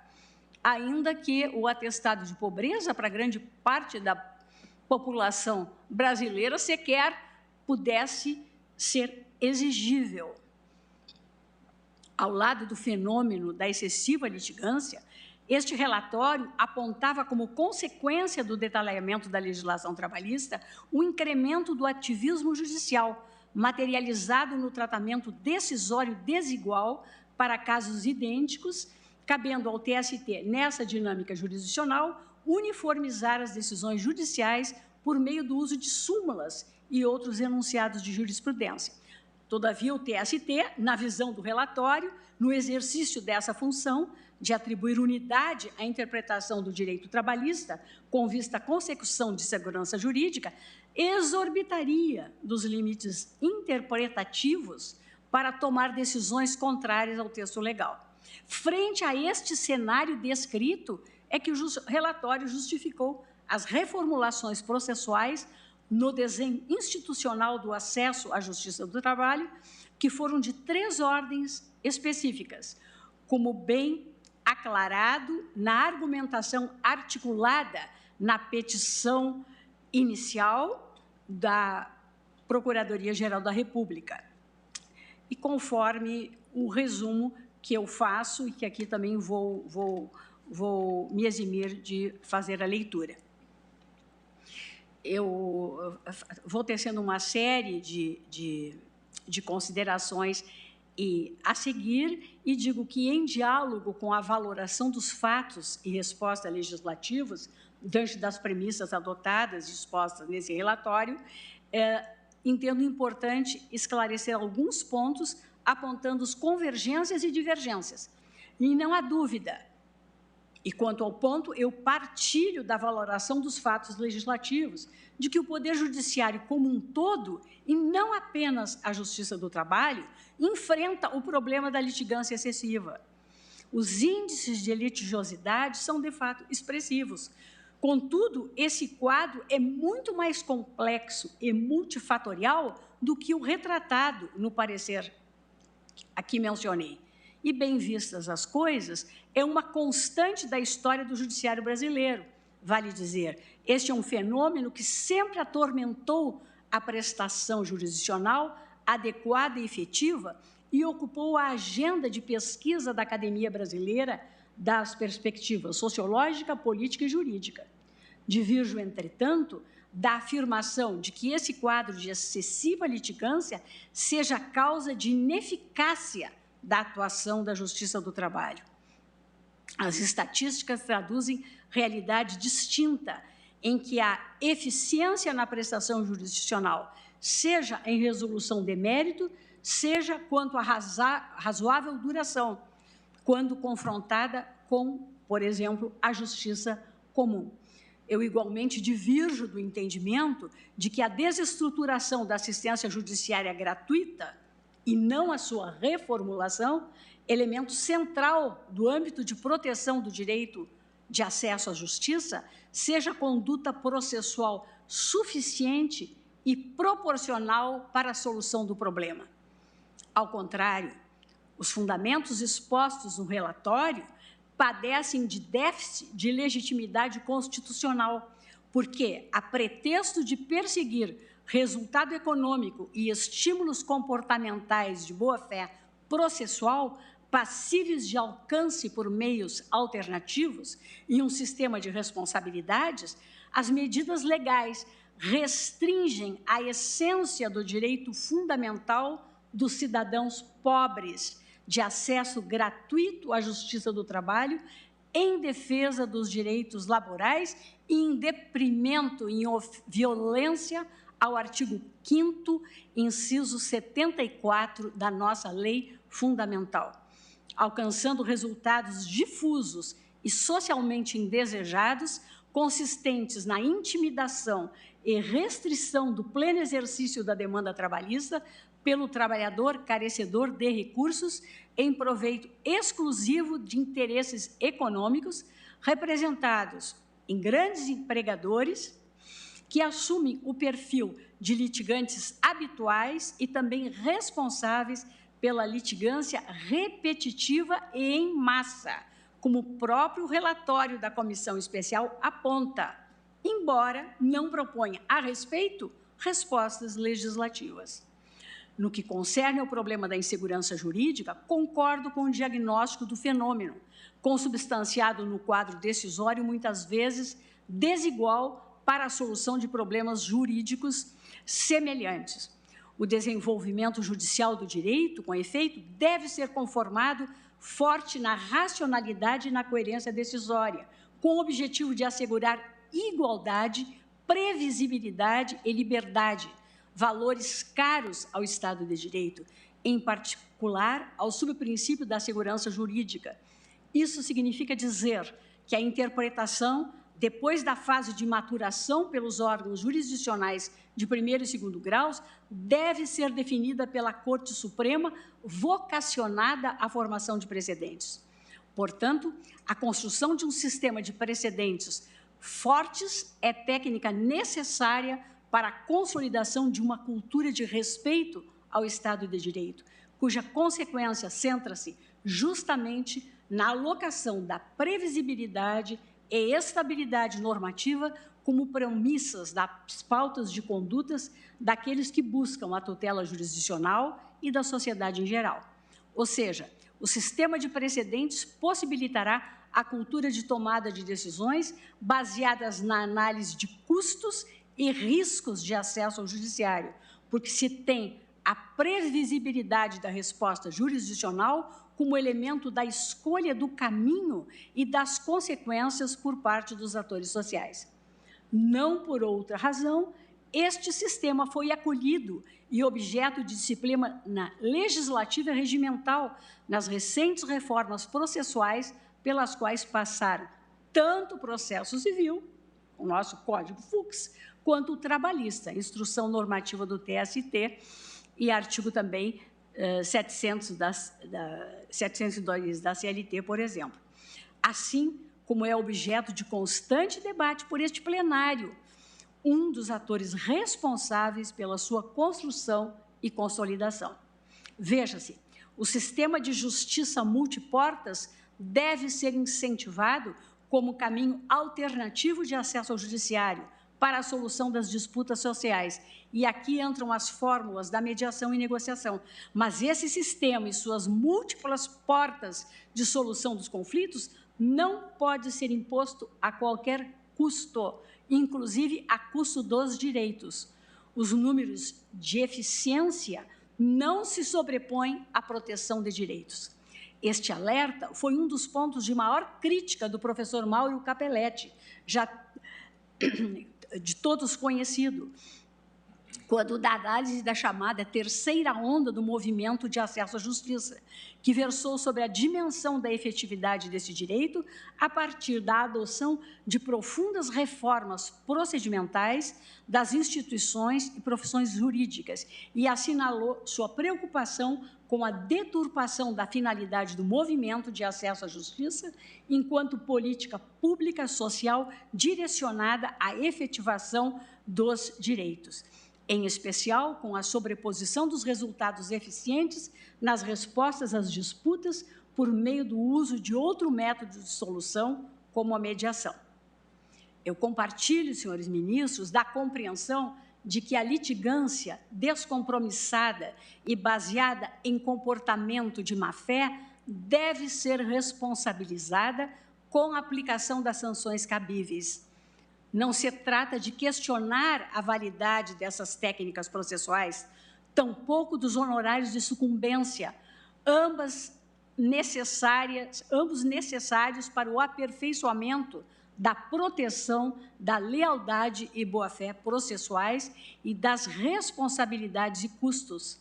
ainda que o atestado de pobreza, para grande parte da população brasileira, sequer pudesse ser exigível. Ao lado do fenômeno da excessiva litigância, este relatório apontava como consequência do detalhamento da legislação trabalhista o incremento do ativismo judicial, materializado no tratamento decisório desigual para casos idênticos, cabendo ao TST, nessa dinâmica jurisdicional, uniformizar as decisões judiciais por meio do uso de súmulas e outros enunciados de jurisprudência. Todavia, o TST, na visão do relatório, no exercício dessa função de atribuir unidade à interpretação do direito trabalhista com vista à consecução de segurança jurídica, exorbitaria dos limites interpretativos para tomar decisões contrárias ao texto legal. Frente a este cenário descrito, é que o relatório justificou as reformulações processuais no desenho institucional do acesso à Justiça do Trabalho, que foram de 3 ordens específicas, como bem aclarado na argumentação articulada na petição inicial da Procuradoria-Geral da República. E conforme o resumo que eu faço, e que aqui também vou me eximir de fazer a leitura. Eu vou tecendo uma série de considerações a seguir, e digo que, em diálogo com a valoração dos fatos e respostas legislativos, diante das premissas adotadas e expostas nesse relatório, entendo importante esclarecer alguns pontos, apontando as convergências e divergências. E não há dúvida, e quanto ao ponto, eu partilho da valoração dos fatos legislativos, de que o Poder Judiciário como um todo, e não apenas a Justiça do Trabalho, enfrenta o problema da litigância excessiva. Os índices de litigiosidade são, de fato, expressivos. Contudo, esse quadro é muito mais complexo e multifatorial do que o retratado no parecer aqui mencionei. E, bem vistas as coisas, é uma constante da história do judiciário brasileiro. Vale dizer, este é um fenômeno que sempre atormentou a prestação jurisdicional adequada e efetiva e ocupou a agenda de pesquisa da Academia Brasileira das perspectivas sociológica, política e jurídica. Divirjo, entretanto, da afirmação de que esse quadro de excessiva litigância seja causa de ineficácia da atuação da Justiça do Trabalho. As estatísticas traduzem realidade distinta, em que a eficiência na prestação jurisdicional, seja em resolução de mérito, seja quanto à razoável duração, quando confrontada com por exemplo, a justiça comum. Eu, igualmente, divirjo do entendimento de que a desestruturação da assistência judiciária gratuita e não a sua reformulação, elemento central do âmbito de proteção do direito de acesso à justiça, seja conduta processual suficiente e proporcional para a solução do problema. Ao contrário, os fundamentos expostos no relatório padecem de déficit de legitimidade constitucional, porque, a pretexto de perseguir resultado econômico e estímulos comportamentais de boa-fé processual, passíveis de alcance por meios alternativos e um sistema de responsabilidades, as medidas legais restringem a essência do direito fundamental dos cidadãos pobres de acesso gratuito à justiça do trabalho, em defesa dos direitos laborais e em deprimento, em violência ao artigo 5º, inciso 74 da nossa lei fundamental, alcançando resultados difusos e socialmente indesejados, consistentes na intimidação e restrição do pleno exercício da demanda trabalhista pelo trabalhador carecedor de recursos em proveito exclusivo de interesses econômicos, representados em grandes empregadores que assumem o perfil de litigantes habituais e também responsáveis pela litigância repetitiva e em massa, como o próprio relatório da Comissão Especial aponta, embora não proponha a respeito respostas legislativas. No que concerne ao problema da insegurança jurídica, concordo com o diagnóstico do fenômeno, consubstanciado no quadro decisório, muitas vezes desigual para a solução de problemas jurídicos semelhantes. O desenvolvimento judicial do direito, com efeito, deve ser conformado forte na racionalidade e na coerência decisória, com o objetivo de assegurar igualdade, previsibilidade e liberdade, valores caros ao Estado de Direito, em particular ao subprincípio da segurança jurídica. Isso significa dizer que a interpretação, depois da fase de maturação pelos órgãos jurisdicionais de primeiro e segundo graus, deve ser definida pela Corte Suprema, vocacionada à formação de precedentes. Portanto, a construção de um sistema de precedentes fortes é técnica necessária para a consolidação de uma cultura de respeito ao Estado de Direito, cuja consequência centra-se justamente na alocação da previsibilidade e estabilidade normativa como premissas das pautas de condutas daqueles que buscam a tutela jurisdicional e da sociedade em geral. Ou seja, o sistema de precedentes possibilitará a cultura de tomada de decisões baseadas na análise de custos e riscos de acesso ao judiciário, porque se tem a previsibilidade da resposta jurisdicional como elemento da escolha do caminho e das consequências por parte dos atores sociais. Não por outra razão, este sistema foi acolhido e objeto de disciplina legislativa e regimental nas recentes reformas processuais pelas quais passaram tanto o processo civil, o nosso Código Fux, quanto o trabalhista, instrução normativa do TST e artigo também 702 da CLT, por exemplo. Assim como é objeto de constante debate por este plenário, um dos atores responsáveis pela sua construção e consolidação. Veja-se, o sistema de justiça multiportas deve ser incentivado como caminho alternativo de acesso ao judiciário para a solução das disputas sociais. E aqui entram as fórmulas da mediação e negociação. Mas esse sistema e suas múltiplas portas de solução dos conflitos não pode ser imposto a qualquer custo, inclusive a custo dos direitos. Os números de eficiência não se sobrepõem à proteção de direitos. Este alerta foi um dos pontos de maior crítica do professor Mauro Capelletti, já de todos conhecido, quando da análise da chamada terceira onda do movimento de acesso à justiça, que versou sobre a dimensão da efetividade desse direito a partir da adoção de profundas reformas procedimentais das instituições e profissões jurídicas e assinalou sua preocupação com a deturpação da finalidade do movimento de acesso à justiça enquanto política pública social direcionada à efetivação dos direitos, em especial com a sobreposição dos resultados eficientes nas respostas às disputas por meio do uso de outro método de solução, como a mediação. Eu compartilho, senhores ministros, da compreensão de que a litigância descompromissada e baseada em comportamento de má-fé deve ser responsabilizada com a aplicação das sanções cabíveis. Não se trata de questionar a validade dessas técnicas processuais, tampouco dos honorários de sucumbência, ambos necessários para o aperfeiçoamento da proteção da lealdade e boa-fé processuais e das responsabilidades e custos.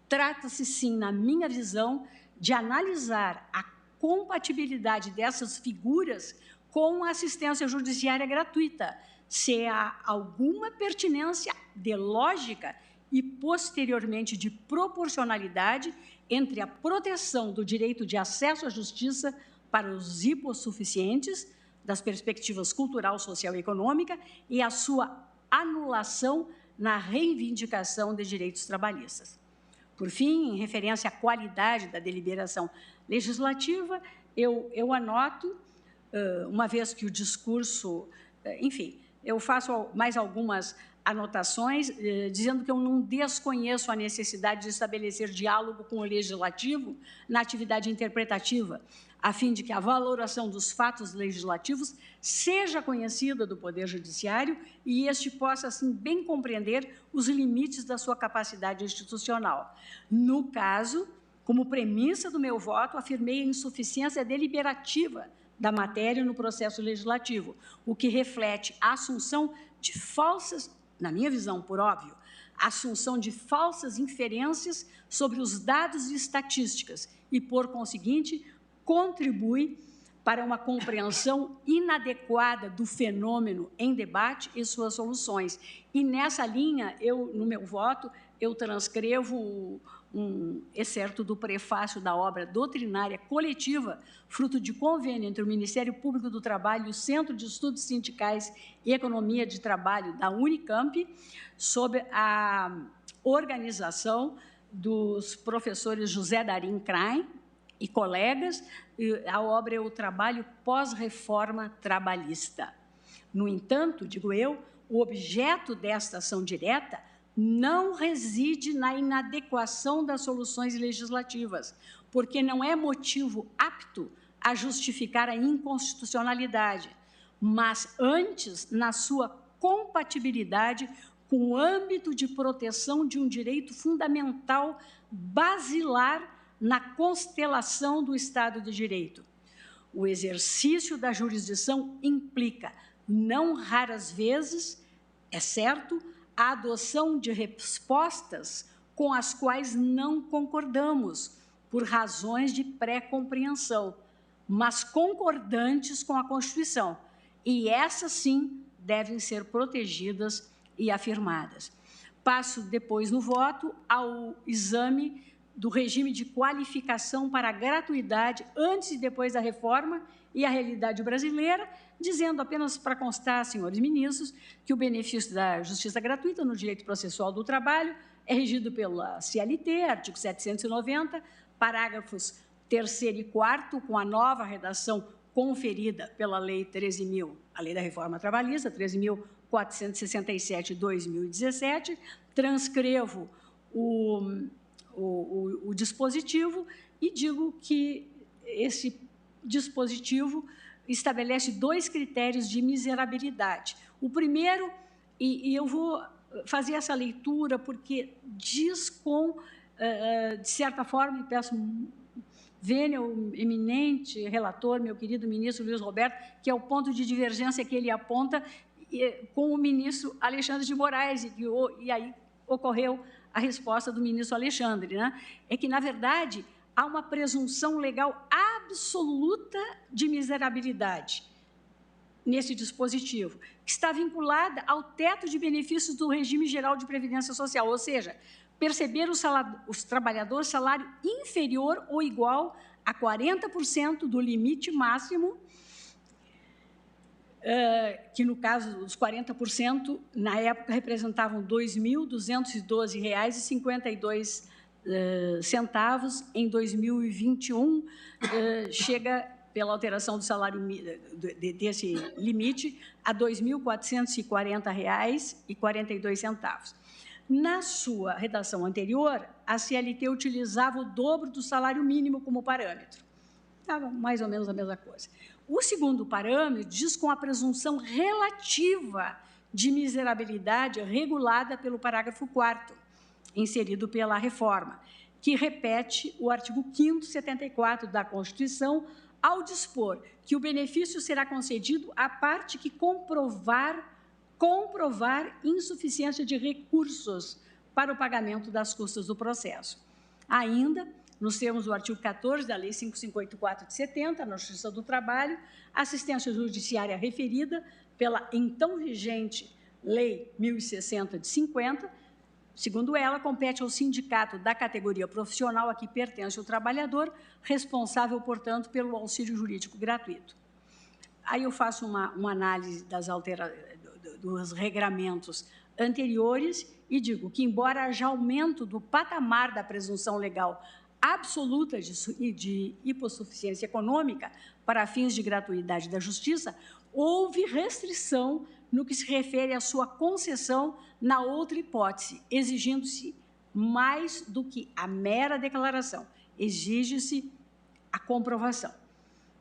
Trata-se, sim, na minha visão, de analisar a compatibilidade dessas figuras com a assistência judiciária gratuita, se há alguma pertinência de lógica e, posteriormente, de proporcionalidade entre a proteção do direito de acesso à justiça para os hipossuficientes, das perspectivas cultural, social e econômica, e a sua anulação na reivindicação de direitos trabalhistas. Por fim, em referência à qualidade da deliberação legislativa, eu anoto, uma vez que o discurso, enfim, eu faço mais algumas anotações, dizendo que eu não desconheço a necessidade de estabelecer diálogo com o Legislativo na atividade interpretativa, a fim de que a valoração dos fatos legislativos seja conhecida do Poder Judiciário e este possa, assim, bem compreender os limites da sua capacidade institucional. No caso, como premissa do meu voto, afirmei a insuficiência deliberativa da matéria no processo legislativo, o que reflete a assunção de falsas, na minha visão, por óbvio, a assunção de falsas inferências sobre os dados e estatísticas e, por conseguinte, contribui para uma compreensão inadequada do fenômeno em debate e suas soluções. E, nessa linha, no meu voto, eu transcrevo um excerto do prefácio da obra doutrinária coletiva, fruto de convênio entre o Ministério Público do Trabalho e o Centro de Estudos Sindicais e Economia de Trabalho da Unicamp, sob a organização dos professores José Darim Krain e colegas. A obra é o trabalho pós-reforma trabalhista. No entanto, digo eu, o objeto desta ação direta não reside na inadequação das soluções legislativas, porque não é motivo apto a justificar a inconstitucionalidade, mas antes na sua compatibilidade com o âmbito de proteção de um direito fundamental basilar na constelação do Estado de Direito. O exercício da jurisdição implica, não raras vezes, é certo, a adoção de respostas com as quais não concordamos, por razões de pré-compreensão, mas concordantes com a Constituição, e essas, sim, devem ser protegidas e afirmadas. Passo, depois, no voto, ao exame do regime de qualificação para a gratuidade antes e depois da reforma e a realidade brasileira, dizendo apenas para constar, senhores ministros, que o benefício da justiça gratuita no direito processual do trabalho é regido pela CLT, artigo 790, parágrafos 3º e 4º, com a nova redação conferida pela Lei 13.000, a Lei da Reforma Trabalhista, 13.467 de 2017, transcrevo o dispositivo e digo que esse dispositivo estabelece 2 critérios de miserabilidade. O primeiro, e eu vou fazer essa leitura porque diz com, de certa forma, e peço vênia o eminente relator, meu querido ministro Luiz Roberto, que é o ponto de divergência que ele aponta com o ministro Alexandre de Moraes, e aí ocorreu a resposta do ministro Alexandre, né? É que, na verdade, há uma presunção legal absoluta de miserabilidade nesse dispositivo, que está vinculada ao teto de benefícios do regime geral de previdência social, ou seja, perceber os trabalhadores salário inferior ou igual a 40% do limite máximo, que, no caso, os 40%, na época, representavam R$ 2.212,52, em 2021, chega, pela alteração do salário desse limite, a R$ 2.440,42. Na sua redação anterior, a CLT utilizava o dobro do salário mínimo como parâmetro. Estava mais ou menos a mesma coisa. O segundo parâmetro diz com a presunção relativa de miserabilidade regulada pelo parágrafo 4º, inserido pela reforma, que repete o artigo 5º, 74 da Constituição, ao dispor que o benefício será concedido à parte que comprovar insuficiência de recursos para o pagamento das custas do processo. Ainda, nos termos do artigo 14 da Lei 5.584 de 70, na Justiça do Trabalho, a assistência judiciária referida pela então vigente Lei 1.060 de 50, segundo ela, compete ao sindicato da categoria profissional a que pertence o trabalhador, responsável, portanto, pelo auxílio jurídico gratuito. Aí eu faço uma análise dos regramentos anteriores e digo que, embora haja aumento do patamar da presunção legal absoluta de hipossuficiência econômica para fins de gratuidade da justiça, houve restrição no que se refere à sua concessão na outra hipótese, exigindo-se mais do que a mera declaração, exige-se a comprovação.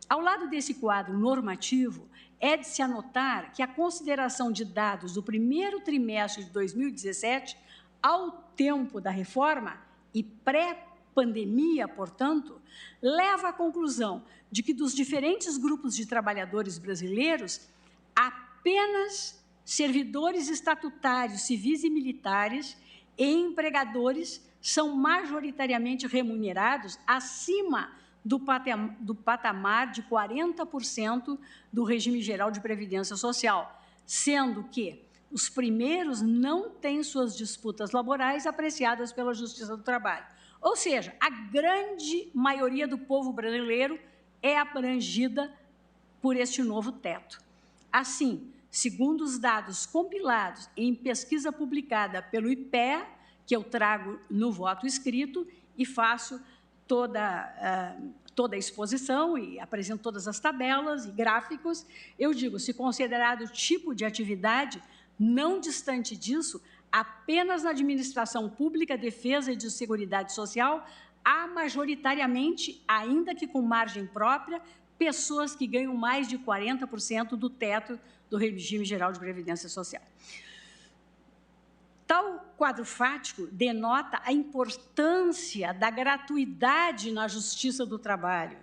Ao lado desse quadro normativo, é de se anotar que a consideração de dados do primeiro trimestre de 2017, ao tempo da reforma e pré-pandemia, portanto, leva à conclusão de que dos diferentes grupos de trabalhadores brasileiros, apenas servidores estatutários, civis e militares e empregadores são majoritariamente remunerados acima do patamar de 40% do regime geral de previdência social, sendo que os primeiros não têm suas disputas laborais apreciadas pela Justiça do Trabalho. Ou seja, a grande maioria do povo brasileiro é abrangida por este novo teto. Assim, segundo os dados compilados em pesquisa publicada pelo IPEA, que eu trago no voto escrito e faço toda a exposição e apresento todas as tabelas e gráficos, eu digo, se considerado tipo de atividade, não distante disso, apenas na administração pública, defesa e de seguridade social, há majoritariamente, ainda que com margem própria, pessoas que ganham mais de 40% do teto do regime geral de previdência social. Tal quadro fático denota a importância da gratuidade na Justiça do Trabalho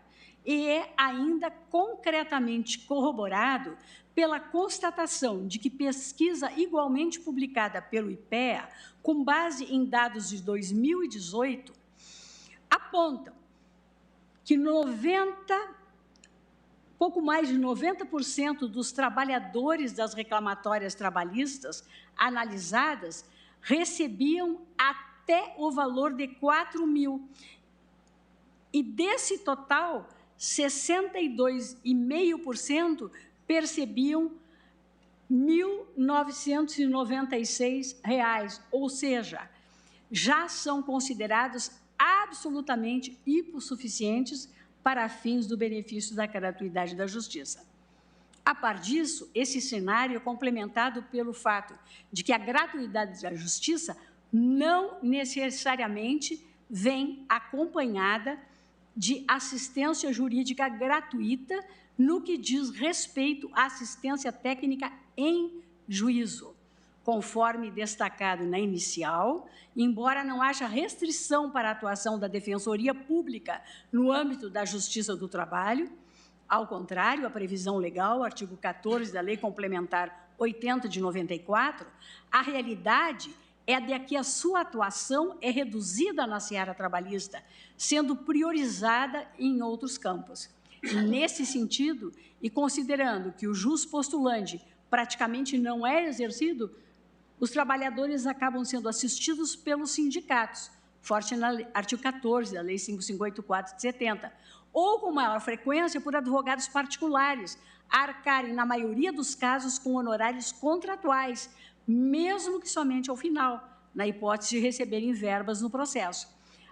e é ainda concretamente corroborado pela constatação de que pesquisa igualmente publicada pelo IPEA, com base em dados de 2018, apontam que pouco mais de 90% dos trabalhadores das reclamatórias trabalhistas analisadas recebiam até o valor de 4 mil. E desse total, 62,5% percebiam R$ 1.996, ou seja, já são considerados absolutamente hipossuficientes para fins do benefício da gratuidade da justiça. A par disso, esse cenário é complementado pelo fato de que a gratuidade da justiça não necessariamente vem acompanhada de assistência jurídica gratuita no que diz respeito à assistência técnica em juízo, conforme destacado na inicial, embora não haja restrição para a atuação da Defensoria Pública no âmbito da Justiça do Trabalho. Ao contrário, a previsão legal, artigo 14 da Lei Complementar 80 de 94, a realidade é de que a sua atuação é reduzida na seara trabalhista, sendo priorizada em outros campos. Nesse sentido, e considerando que o jus postulandi praticamente não é exercido, os trabalhadores acabam sendo assistidos pelos sindicatos, forte no artigo 14 da Lei 5.584 de 70, ou com maior frequência por advogados particulares, a arcarem, na maioria dos casos, com honorários contratuais, mesmo que somente ao final, na hipótese de receberem verbas no processo.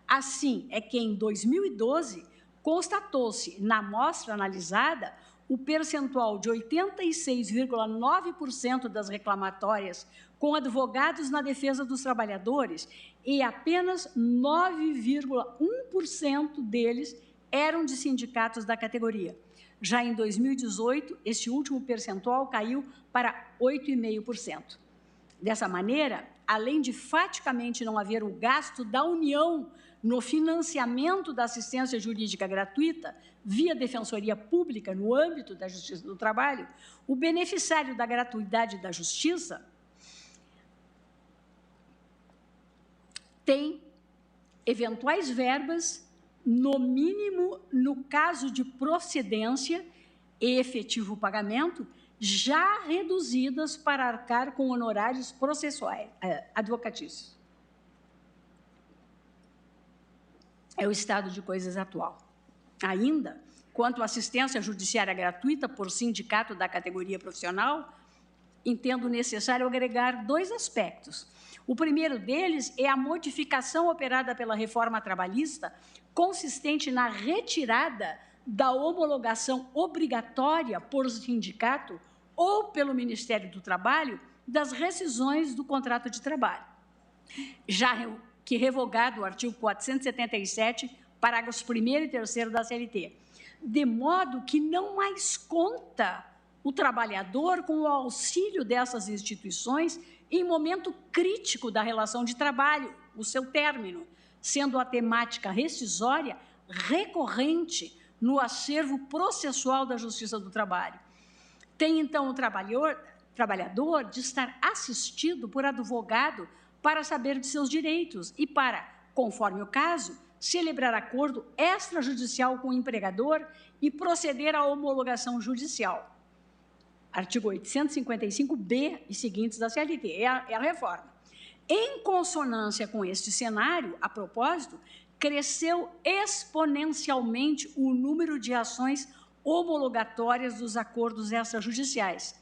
Assim, é que em 2012, constatou-se, na amostra analisada, o percentual de 86,9% das reclamatórias com advogados na defesa dos trabalhadores e apenas 9,1% deles eram de sindicatos da categoria. Já em 2018, esse último percentual caiu para 8,5%. Dessa maneira, além de faticamente não haver o gasto da União no financiamento da assistência jurídica gratuita via Defensoria Pública no âmbito da Justiça do Trabalho, o beneficiário da gratuidade da Justiça tem eventuais verbas, no mínimo no caso de procedência e efetivo pagamento, já reduzidas para arcar com honorários processuais, advocatícios. É o estado de coisas atual. Ainda, quanto à assistência judiciária gratuita por sindicato da categoria profissional, entendo necessário agregar dois aspectos. O primeiro deles é a modificação operada pela reforma trabalhista, consistente na retirada da homologação obrigatória por sindicato ou pelo Ministério do Trabalho das rescisões do contrato de trabalho. Já que revogado o artigo 477, parágrafos 1º e 3º da CLT, de modo que não mais conta o trabalhador com o auxílio dessas instituições em momento crítico da relação de trabalho, o seu término, sendo a temática rescisória recorrente no acervo processual da Justiça do Trabalho. Tem, então, o trabalhador de estar assistido por advogado para saber de seus direitos e para, conforme o caso, celebrar acordo extrajudicial com o empregador e proceder à homologação judicial. Artigo 855-B e seguintes da CLT, é a reforma. Em consonância com este cenário, a propósito, cresceu exponencialmente o número de ações homologatórias dos acordos extrajudiciais.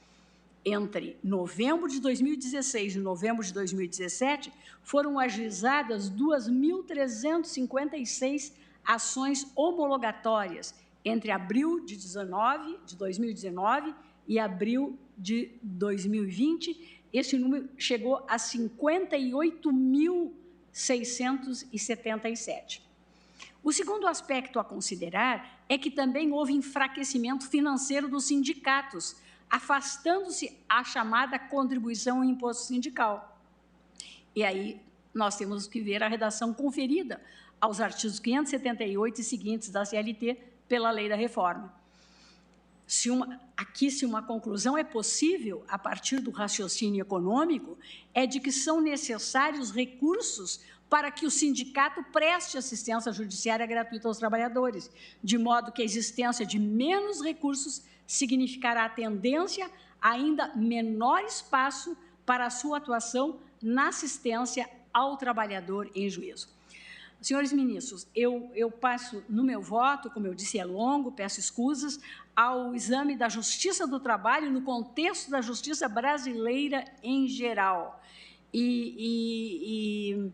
Entre novembro de 2016 e novembro de 2017, foram ajuizadas 2.356 ações homologatórias entre abril de 2019 e abril de 2020. Esse número chegou a 58.677. O segundo aspecto a considerar é que também houve enfraquecimento financeiro dos sindicatos, afastando-se a chamada contribuição em imposto sindical. E aí nós temos que ver a redação conferida aos artigos 578 e seguintes da CLT pela lei da reforma. Se uma conclusão é possível a partir do raciocínio econômico, é de que são necessários recursos para que o sindicato preste assistência judiciária gratuita aos trabalhadores, de modo que a existência de menos recursos significará a tendência a ainda menor espaço para a sua atuação na assistência ao trabalhador em juízo. Senhores ministros, eu passo no meu voto, como eu disse, é longo, peço escusas, ao exame da Justiça do Trabalho no contexto da justiça brasileira em geral. E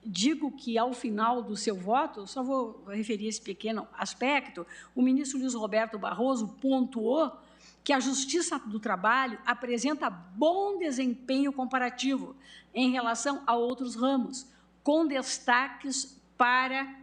digo que, ao final do seu voto, só vou referir esse pequeno aspecto, o ministro Luiz Roberto Barroso pontuou que a Justiça do Trabalho apresenta bom desempenho comparativo em relação a outros ramos, com destaques para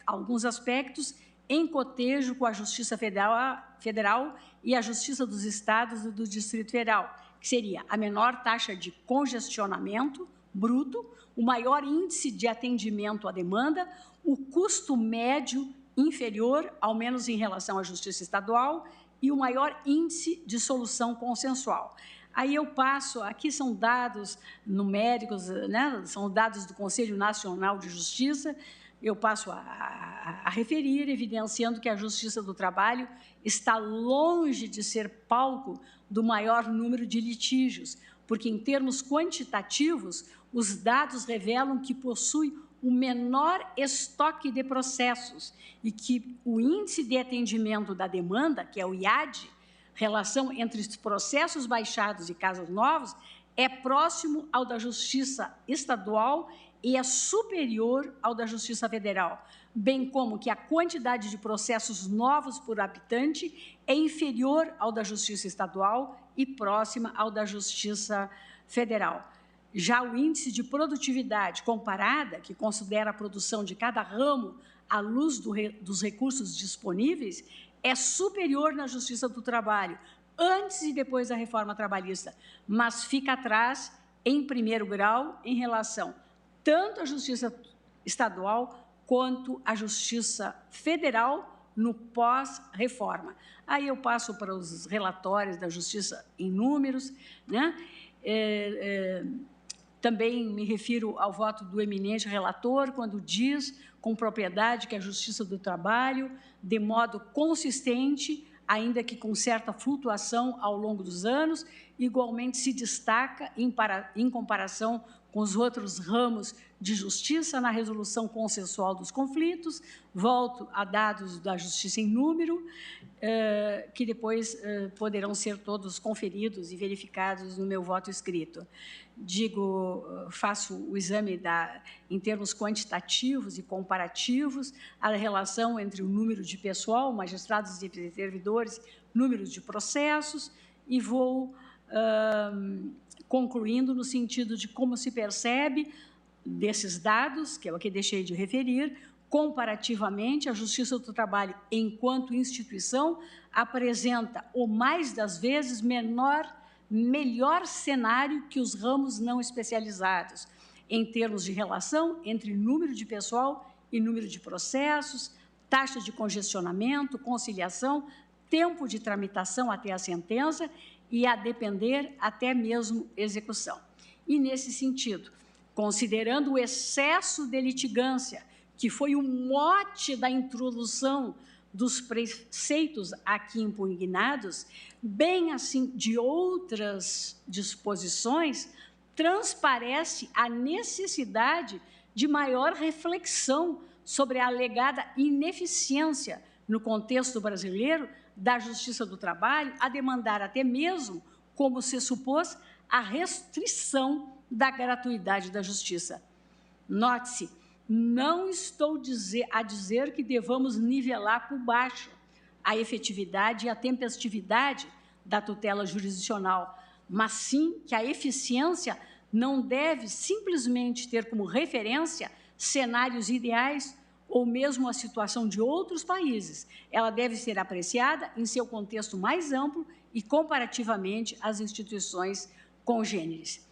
alguns aspectos em cotejo com a Justiça Federal e a Justiça dos Estados e do Distrito Federal, que seria a menor taxa de congestionamento bruto, o maior índice de atendimento à demanda, o custo médio inferior, ao menos em relação à Justiça Estadual, e o maior índice de solução consensual. Aí eu passo, aqui são dados numéricos, né? São dados do Conselho Nacional de Justiça, eu passo a referir, evidenciando que a Justiça do Trabalho está longe de ser palco do maior número de litígios, porque, em termos quantitativos, os dados revelam que possui o menor estoque de processos e que o índice de atendimento da demanda, que é o IAD, relação entre os processos baixados e casos novos, é próximo ao da Justiça Estadual e é superior ao da Justiça Federal, bem como que a quantidade de processos novos por habitante é inferior ao da Justiça Estadual e próxima ao da Justiça Federal. Já o índice de produtividade comparada, que considera a produção de cada ramo à luz dos recursos disponíveis, é superior na Justiça do Trabalho, antes e depois da reforma trabalhista, mas fica atrás, em primeiro grau, em relação tanto à Justiça Estadual quanto à Justiça Federal no pós-reforma. Aí eu passo para os relatórios da Justiça em números, né? Também me refiro ao voto do eminente relator, quando diz com propriedade que a Justiça do Trabalho, de modo consistente, ainda que com certa flutuação ao longo dos anos, igualmente se destaca em comparação com os outros ramos de justiça na resolução consensual dos conflitos. Volto a dados da Justiça em número, que depois poderão ser todos conferidos e verificados no meu voto escrito. Faço o exame em termos quantitativos e comparativos, a relação entre o número de pessoal, magistrados e servidores, número de processos, e vou concluindo no sentido de como se percebe desses dados, que é o que deixei de referir, comparativamente, a Justiça do Trabalho, enquanto instituição, apresenta, o mais das vezes, melhor cenário que os ramos não especializados, em termos de relação entre número de pessoal e número de processos, taxa de congestionamento, conciliação, tempo de tramitação até a sentença e, a depender, até mesmo execução. E, nesse sentido, considerando o excesso de litigância, que foi o mote da introdução dos preceitos aqui impugnados, bem assim de outras disposições, transparece a necessidade de maior reflexão sobre a alegada ineficiência no contexto brasileiro da Justiça do Trabalho, a demandar até mesmo, como se supôs, a restrição da gratuidade da Justiça. Note-se, não estou a dizer que devamos nivelar por baixo a efetividade e a tempestividade da tutela jurisdicional, mas sim que a eficiência não deve simplesmente ter como referência cenários ideais ou mesmo a situação de outros países. Ela deve ser apreciada em seu contexto mais amplo e comparativamente às instituições congêneres.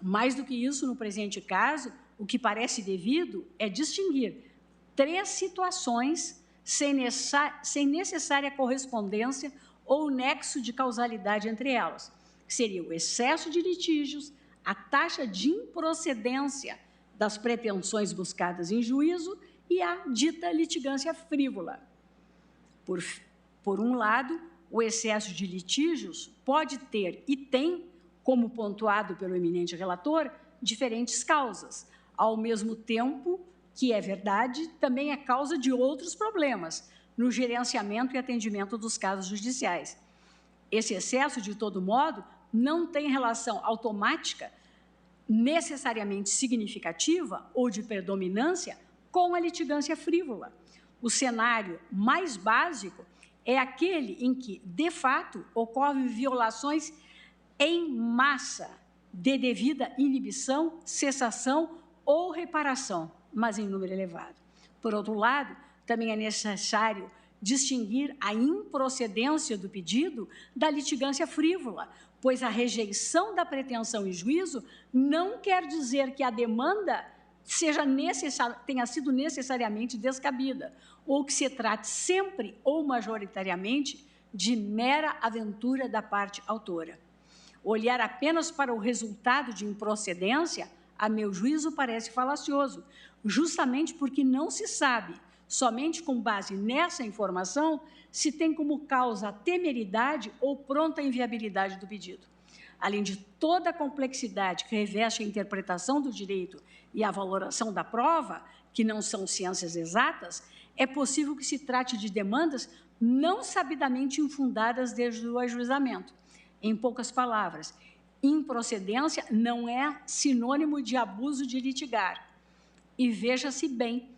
Mais do que isso, no presente caso, o que parece devido é distinguir 3 situações sem necessária correspondência ou nexo de causalidade entre elas. Seria o excesso de litígios, a taxa de improcedência das pretensões buscadas em juízo e a dita litigância frívola. Por um lado, o excesso de litígios pode ter e tem, como pontuado pelo eminente relator, diferentes causas, ao mesmo tempo que, é verdade, também é causa de outros problemas no gerenciamento e atendimento dos casos judiciais. Esse excesso, de todo modo, não tem relação automática, necessariamente significativa ou de predominância com a litigância frívola. O cenário mais básico é aquele em que, de fato, ocorrem violações em massa de devida inibição, cessação ou reparação, mas em número elevado. Por outro lado, também é necessário distinguir a improcedência do pedido da litigância frívola, pois a rejeição da pretensão em juízo não quer dizer que a demanda tenha sido necessariamente descabida, ou que se trate sempre ou majoritariamente de mera aventura da parte autora. Olhar apenas para o resultado de improcedência, a meu juízo, parece falacioso, justamente porque não se sabe, somente com base nessa informação, se tem como causa a temeridade ou pronta inviabilidade do pedido. Além de toda a complexidade que reveste a interpretação do direito e a valoração da prova, que não são ciências exatas, é possível que se trate de demandas não sabidamente infundadas desde o ajuizamento. Em poucas palavras, improcedência não é sinônimo de abuso de litigar. E veja-se bem,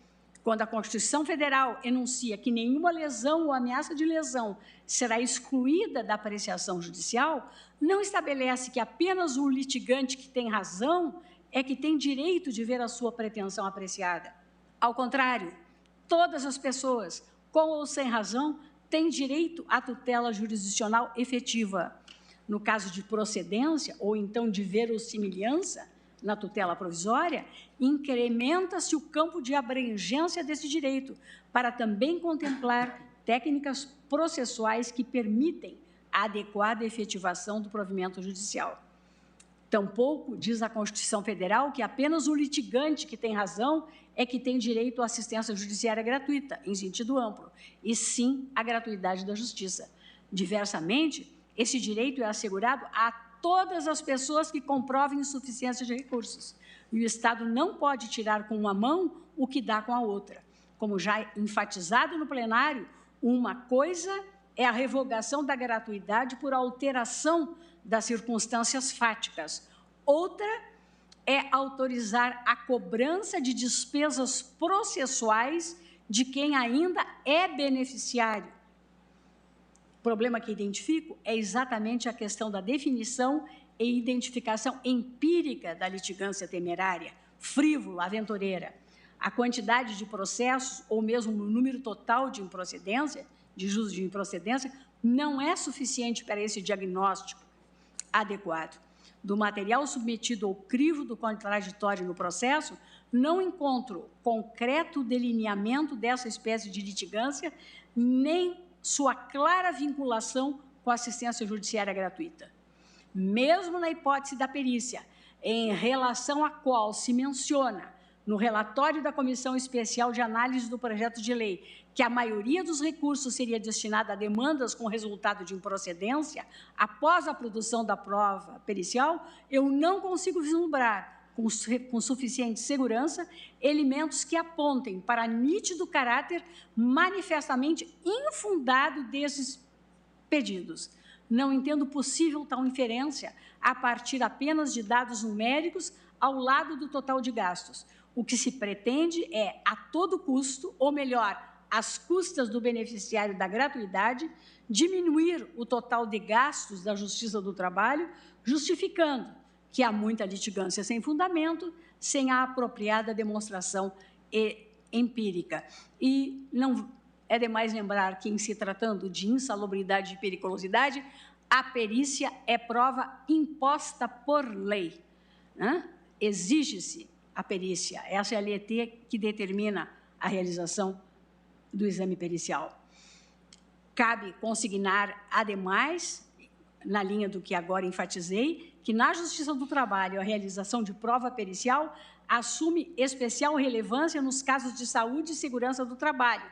quando a Constituição Federal enuncia que nenhuma lesão ou ameaça de lesão será excluída da apreciação judicial, não estabelece que apenas o litigante que tem razão é que tem direito de ver a sua pretensão apreciada. Ao contrário, todas as pessoas, com ou sem razão, têm direito à tutela jurisdicional efetiva. No caso de procedência, ou então de verossimilhança, na tutela provisória, incrementa-se o campo de abrangência desse direito, para também contemplar técnicas processuais que permitem a adequada efetivação do provimento judicial. Tampouco diz a Constituição Federal que apenas o litigante que tem razão é que tem direito à assistência judiciária gratuita, em sentido amplo, e sim à gratuidade da justiça. Diversamente, esse direito é assegurado a todas as pessoas que comprovem insuficiência de recursos. E o Estado não pode tirar com uma mão o que dá com a outra. Como já enfatizado no plenário, uma coisa é a revogação da gratuidade por alteração das circunstâncias fáticas. Outra é autorizar a cobrança de despesas processuais de quem ainda é beneficiário. O problema que identifico é exatamente a questão da definição e identificação empírica da litigância temerária, frívola, aventureira. A quantidade de processos, ou mesmo o número total de improcedência, de juros de improcedência, não é suficiente para esse diagnóstico adequado. Do material submetido ao crivo do contraditório no processo, não encontro concreto delineamento dessa espécie de litigância, nem sua clara vinculação com a assistência judiciária gratuita. Mesmo na hipótese da perícia, em relação à qual se menciona no relatório da Comissão Especial de Análise do Projeto de Lei que a maioria dos recursos seria destinada a demandas com resultado de improcedência, após a produção da prova pericial, eu não consigo vislumbrar com suficiente segurança elementos que apontem para nítido caráter manifestamente infundado desses pedidos. Não entendo possível tal inferência a partir apenas de dados numéricos ao lado do total de gastos. O que se pretende é, a todo custo, ou melhor, às custas do beneficiário da gratuidade, diminuir o total de gastos da Justiça do Trabalho, justificando que há muita litigância sem fundamento, sem a apropriada demonstração empírica. E não é demais lembrar que, em se tratando de insalubridade e periculosidade, a perícia é prova imposta por lei, né? Exige-se a perícia. Essa é a letra que determina a realização do exame pericial. Cabe consignar, ademais, na linha do que agora enfatizei, que na Justiça do Trabalho a realização de prova pericial assume especial relevância nos casos de saúde e segurança do trabalho,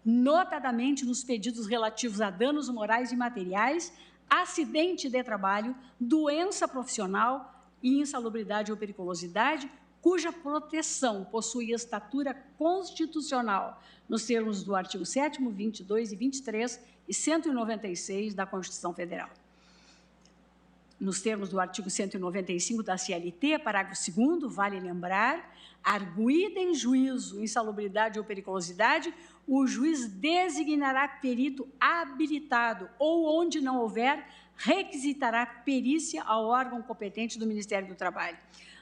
notadamente nos pedidos relativos a danos morais e materiais, acidente de trabalho, doença profissional e insalubridade ou periculosidade, cuja proteção possui estatura constitucional, nos termos do artigo 7º, 22 e 23 e 196 da Constituição Federal. Nos termos do artigo 195 da CLT, parágrafo 2º, vale lembrar, arguida em juízo insalubridade ou periculosidade, o juiz designará perito habilitado ou, onde não houver, requisitará perícia ao órgão competente do Ministério do Trabalho.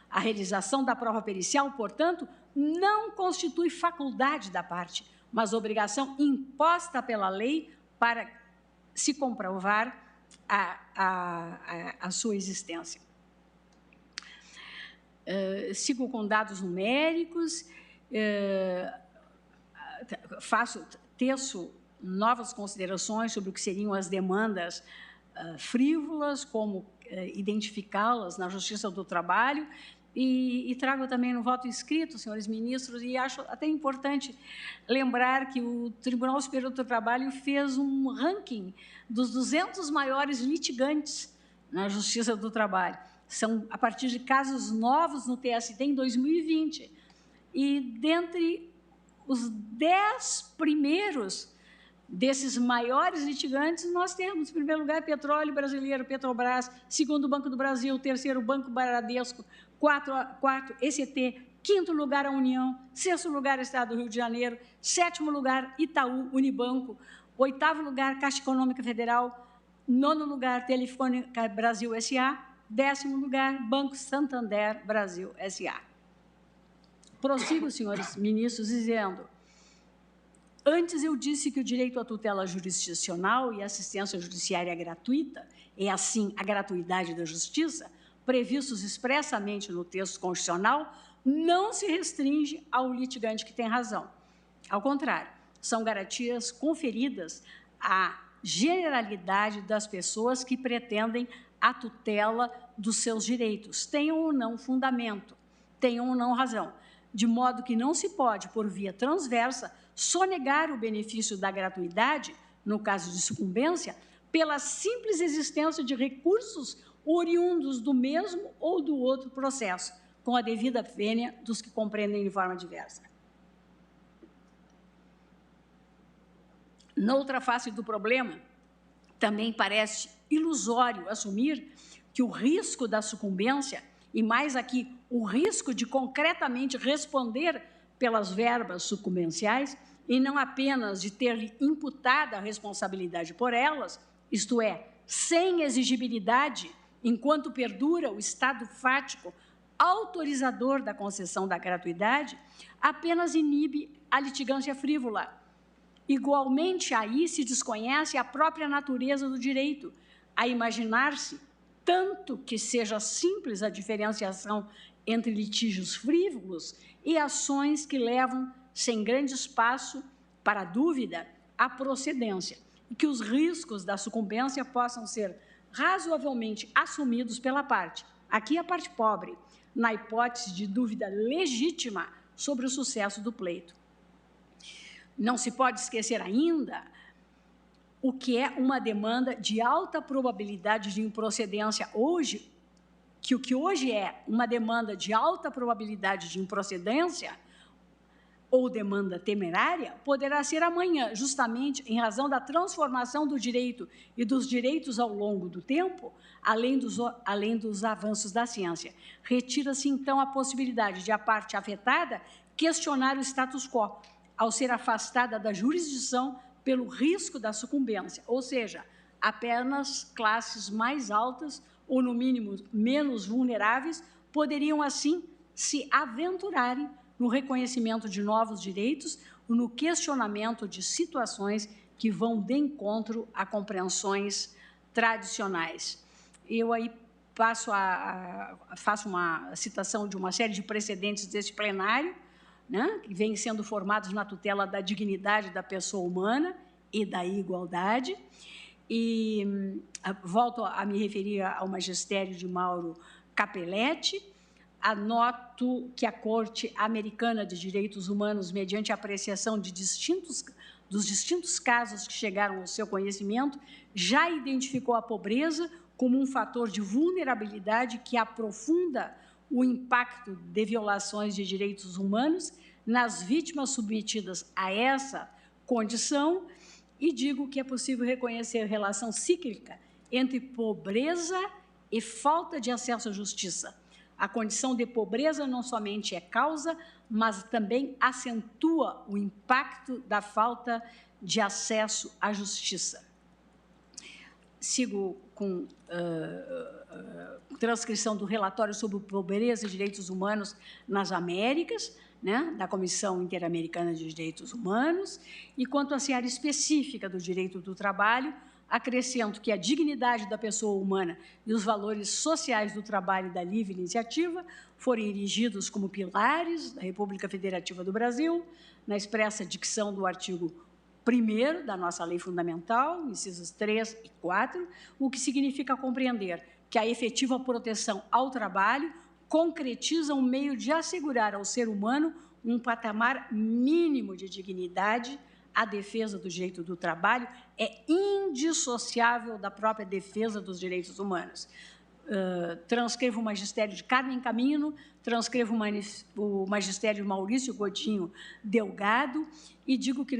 A realização da prova pericial, portanto, não constitui faculdade da parte, mas obrigação imposta pela lei para se comprovar a sua existência. Sigo com dados numéricos, teço novas considerações sobre o que seriam as demandas frívolas, como identificá-las na Justiça do Trabalho, e trago também no voto escrito, senhores ministros, e acho até importante lembrar que o Tribunal Superior do Trabalho fez um ranking dos 200 maiores litigantes na Justiça do Trabalho. São a partir de casos novos no TST em 2020. E dentre os 10 primeiros desses maiores litigantes, nós temos, em primeiro lugar, Petróleo Brasileiro, Petrobras, segundo, Banco do Brasil, terceiro, Banco Bradesco, quarto, ECT, quinto lugar, a União, sexto lugar, Estado do Rio de Janeiro, sétimo lugar, Itaú, Unibanco, oitavo lugar, Caixa Econômica Federal, nono lugar, Telefônica Brasil S.A., 10º lugar, Banco Santander Brasil S.A. Prossigo, senhores ministros, dizendo: antes eu disse que o direito à tutela jurisdicional e assistência judiciária gratuita, e assim a gratuidade da justiça, previstos expressamente no texto constitucional, não se restringe ao litigante que tem razão. Ao contrário, são garantias conferidas à generalidade das pessoas que pretendem a tutela dos seus direitos, tenham ou não fundamento, tenham ou não razão, de modo que não se pode, por via transversa, sonegar o benefício da gratuidade, no caso de sucumbência, pela simples existência de recursos oriundos do mesmo ou do outro processo, com a devida vênia dos que compreendem de forma diversa. Noutra face do problema, também parece ilusório assumir que o risco da sucumbência, e mais aqui, o risco de concretamente responder pelas verbas sucumbenciais, e não apenas de ter-lhe imputada a responsabilidade por elas, isto é, sem exigibilidade, enquanto perdura o estado fático autorizador da concessão da gratuidade, apenas inibe a litigância frívola. Igualmente, aí se desconhece a própria natureza do direito, a imaginar-se, tanto que seja simples a diferenciação entre litígios frívolos e ações que levam, sem grande espaço para dúvida, à procedência, e que os riscos da sucumbência possam ser razoavelmente assumidos pela parte, aqui a parte pobre, na hipótese de dúvida legítima sobre o sucesso do pleito. Não se pode esquecer ainda o que é uma demanda de alta probabilidade de improcedência hoje, que o que hoje é uma demanda de alta probabilidade de improcedência ou demanda temerária, poderá ser amanhã, justamente em razão da transformação do direito e dos direitos ao longo do tempo, além dos avanços da ciência. Retira-se, então, a possibilidade de a parte afetada questionar o status quo, ao ser afastada da jurisdição pelo risco da sucumbência, ou seja, apenas classes mais altas, ou, no mínimo, menos vulneráveis, poderiam, assim, se aventurarem no reconhecimento de novos direitos ou no questionamento de situações que vão de encontro a compreensões tradicionais. Eu aí faço uma citação de uma série de precedentes deste plenário, né, que vêm sendo formados na tutela da dignidade da pessoa humana e da igualdade, e volto a me referir ao magistério de Mauro Capelletti. Anoto que a Corte Americana de Direitos Humanos, mediante a apreciação dos distintos casos que chegaram ao seu conhecimento, já identificou a pobreza como um fator de vulnerabilidade que aprofunda o impacto de violações de direitos humanos nas vítimas submetidas a essa condição, e digo que é possível reconhecer relação cíclica entre pobreza e falta de acesso à justiça. A condição de pobreza não somente é causa, mas também acentua o impacto da falta de acesso à justiça. Sigo com transcrição do relatório sobre pobreza e direitos humanos nas Américas, né, da Comissão Interamericana de Direitos Humanos, e quanto à seara específica do direito do trabalho, acrescento que a dignidade da pessoa humana e os valores sociais do trabalho e da livre iniciativa foram erigidos como pilares da República Federativa do Brasil, na expressa dicção do artigo 1º da nossa Lei Fundamental, incisos 3 e 4, o que significa compreender que a efetiva proteção ao trabalho concretiza um meio de assegurar ao ser humano um patamar mínimo de dignidade. A defesa do direito do trabalho é indissociável da própria defesa dos direitos humanos. Transcrevo o magistério de Carmen Camino, transcrevo o magistério de Maurício Godinho Delgado e digo que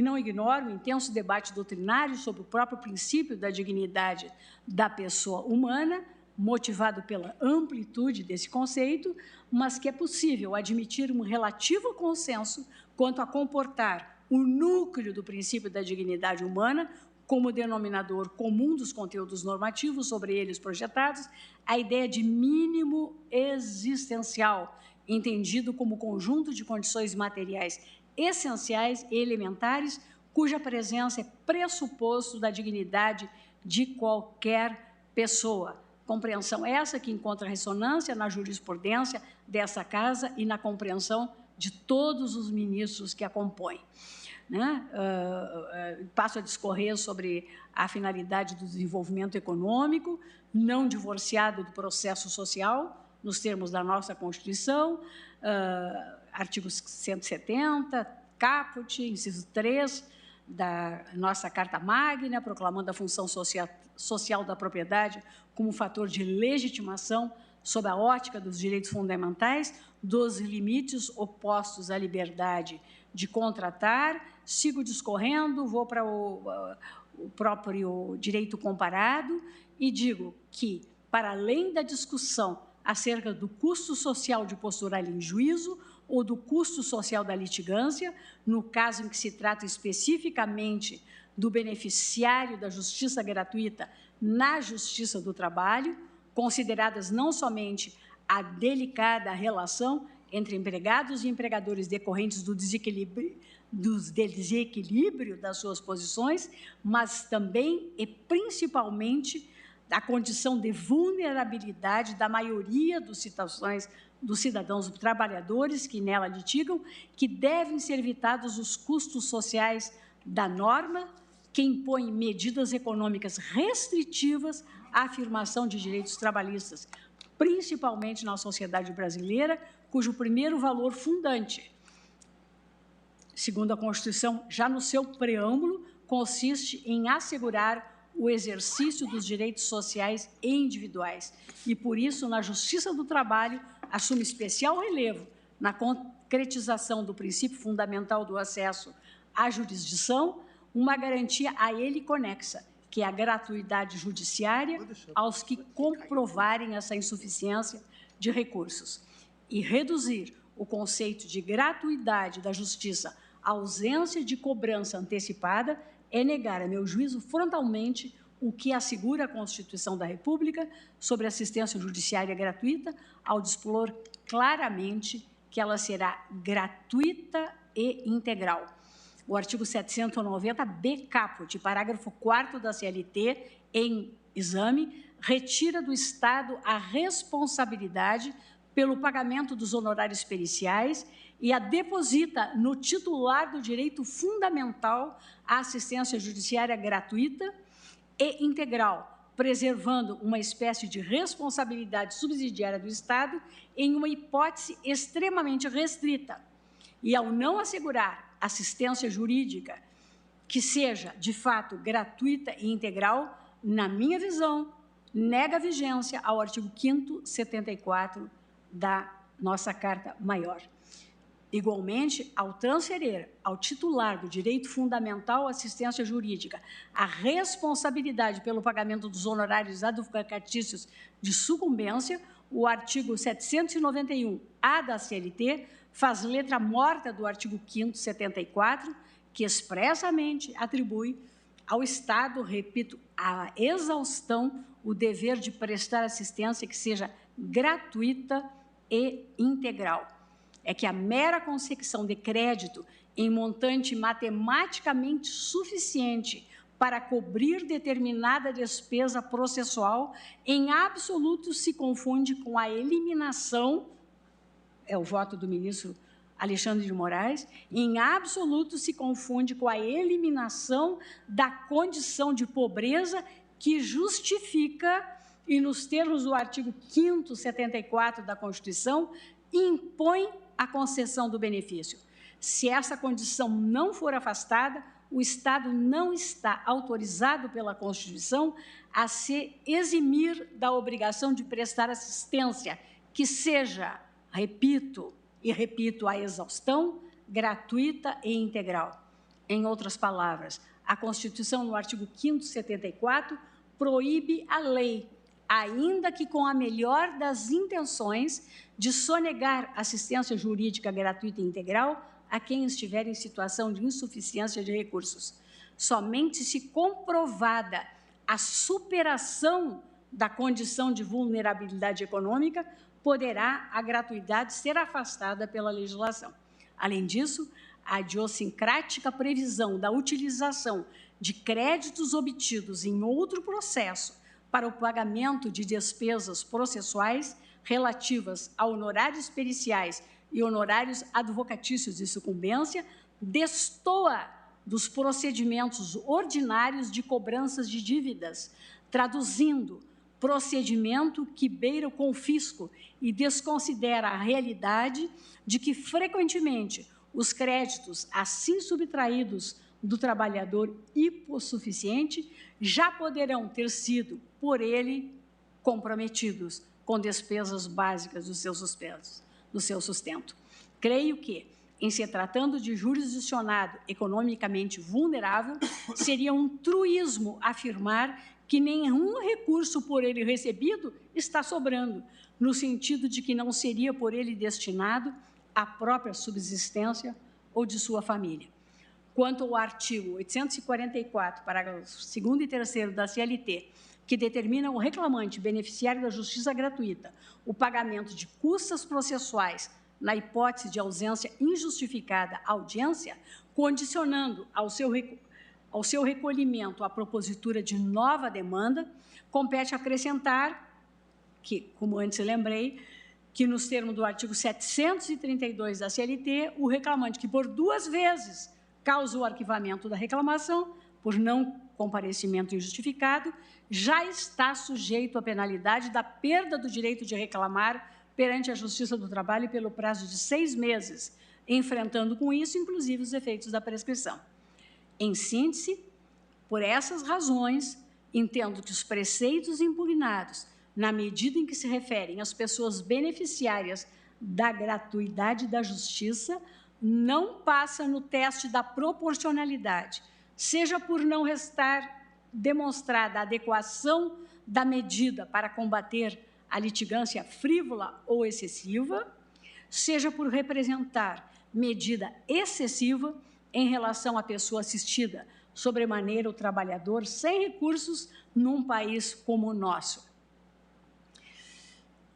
não ignoro o intenso debate doutrinário sobre o próprio princípio da dignidade da pessoa humana, motivado pela amplitude desse conceito, mas que é possível admitir um relativo consenso quanto a comportar o núcleo do princípio da dignidade humana como denominador comum dos conteúdos normativos sobre eles projetados, a ideia de mínimo existencial, entendido como conjunto de condições materiais essenciais e elementares, cuja presença é pressuposto da dignidade de qualquer pessoa. Compreensão essa que encontra ressonância na jurisprudência dessa Casa e na compreensão de todos os ministros que a compõem. Passo a discorrer sobre a finalidade do desenvolvimento econômico, não divorciado do processo social, nos termos da nossa Constituição, artigo 170, caput, inciso 3, da nossa Carta Magna, proclamando a função social da propriedade como fator de legitimação sob a ótica dos direitos fundamentais, dos limites opostos à liberdade de contratar. Sigo discorrendo, vou para o próprio direito comparado e digo que, para além da discussão acerca do custo social de postural em juízo ou do custo social da litigância, no caso em que se trata especificamente do beneficiário da justiça gratuita na Justiça do Trabalho, consideradas não somente a delicada relação entre empregados e empregadores decorrentes do desequilíbrio das suas posições, mas também e principalmente da condição de vulnerabilidade da maioria dos cidadãos trabalhadores que nela litigam, que devem ser evitados os custos sociais da norma que impõe medidas econômicas restritivas à afirmação de direitos trabalhistas, principalmente na sociedade brasileira, cujo primeiro valor fundante, segundo a Constituição, já no seu preâmbulo, consiste em assegurar o exercício dos direitos sociais e individuais. E, por isso, na Justiça do Trabalho, assume especial relevo na concretização do princípio fundamental do acesso à jurisdição, uma garantia a ele conexa, que é a gratuidade judiciária aos que comprovarem essa insuficiência de recursos. E reduzir o conceito de gratuidade da justiça à ausência de cobrança antecipada é negar, a meu juízo, frontalmente o que assegura a Constituição da República sobre assistência judiciária gratuita, ao dispor claramente que ela será gratuita e integral. O artigo 790-B caput, parágrafo 4º da CLT, em exame, retira do Estado a responsabilidade pelo pagamento dos honorários periciais e a deposita no titular do direito fundamental à assistência judiciária gratuita e integral, preservando uma espécie de responsabilidade subsidiária do Estado em uma hipótese extremamente restrita. E, ao não assegurar assistência jurídica que seja, de fato, gratuita e integral, na minha visão, nega vigência ao artigo 5º, 74 da nossa Carta Maior. Igualmente, ao transferir ao titular do direito fundamental à assistência jurídica a responsabilidade pelo pagamento dos honorários advocatícios de sucumbência, o artigo 791-A da CLT faz letra morta do artigo 5º, 74, que expressamente atribui ao Estado, repito, a exaustão, o dever de prestar assistência que seja gratuita e integral. É que a mera concessão de crédito em montante matematicamente suficiente para cobrir determinada despesa processual, em absoluto se confunde com a eliminação, é o voto do ministro Alexandre de Moraes, em absoluto se confunde com a eliminação da condição de pobreza que justifica e, nos termos do artigo 5º, 74 da Constituição, impõe a concessão do benefício. Se essa condição não for afastada, o Estado não está autorizado pela Constituição a se eximir da obrigação de prestar assistência, que seja, repito e repito a exaustão, gratuita e integral. Em outras palavras, a Constituição, no artigo 5º, 74, proíbe a lei, ainda que com a melhor das intenções, de sonegar assistência jurídica gratuita e integral a quem estiver em situação de insuficiência de recursos. Somente se comprovada a superação da condição de vulnerabilidade econômica, poderá a gratuidade ser afastada pela legislação. Além disso, a idiosincrática previsão da utilização de créditos obtidos em outro processo para o pagamento de despesas processuais relativas a honorários periciais e honorários advocatícios de sucumbência destoa dos procedimentos ordinários de cobranças de dívidas, traduzindo procedimento que beira o confisco e desconsidera a realidade de que, frequentemente, os créditos assim subtraídos do trabalhador hipossuficiente já poderão ter sido, por ele, comprometidos com despesas básicas do seu sustento. Creio que, em se tratando de jurisdicionado economicamente vulnerável, seria um truísmo afirmar que nenhum recurso por ele recebido está sobrando, no sentido de que não seria por ele destinado à própria subsistência ou de sua família. Quanto ao artigo 844, parágrafos 2º e 3º da CLT, que determina ao reclamante beneficiário da justiça gratuita o pagamento de custas processuais na hipótese de ausência injustificada à audiência, condicionando ao seu recolhimento a propositura de nova demanda, compete acrescentar que, como antes lembrei, que nos termos do artigo 732 da CLT, o reclamante que por 2 vezes causa o arquivamento da reclamação por não comparecimento injustificado, já está sujeito à penalidade da perda do direito de reclamar perante a Justiça do Trabalho pelo prazo de 6 meses, enfrentando com isso, inclusive, os efeitos da prescrição. Em síntese, por essas razões, entendo que os preceitos impugnados, na medida em que se referem às pessoas beneficiárias da gratuidade da justiça, não passa no teste da proporcionalidade, seja por não restar demonstrada a adequação da medida para combater a litigância frívola ou excessiva, seja por representar medida excessiva em relação à pessoa assistida, sobremaneira o trabalhador sem recursos num país como o nosso.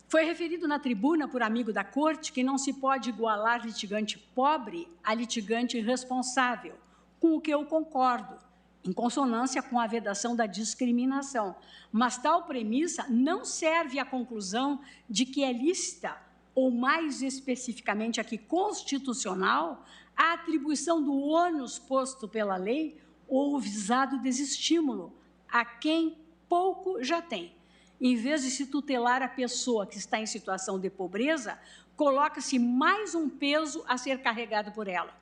Foi referido na tribuna por amigo da Corte que não se pode igualar litigante pobre a litigante irresponsável, com o que eu concordo, em consonância com a vedação da discriminação. Mas tal premissa não serve à conclusão de que é lícita, ou mais especificamente aqui constitucional, a atribuição do ônus posto pela lei ou o visado desestímulo a quem pouco já tem. Em vez de se tutelar a pessoa que está em situação de pobreza, coloca-se mais um peso a ser carregado por ela.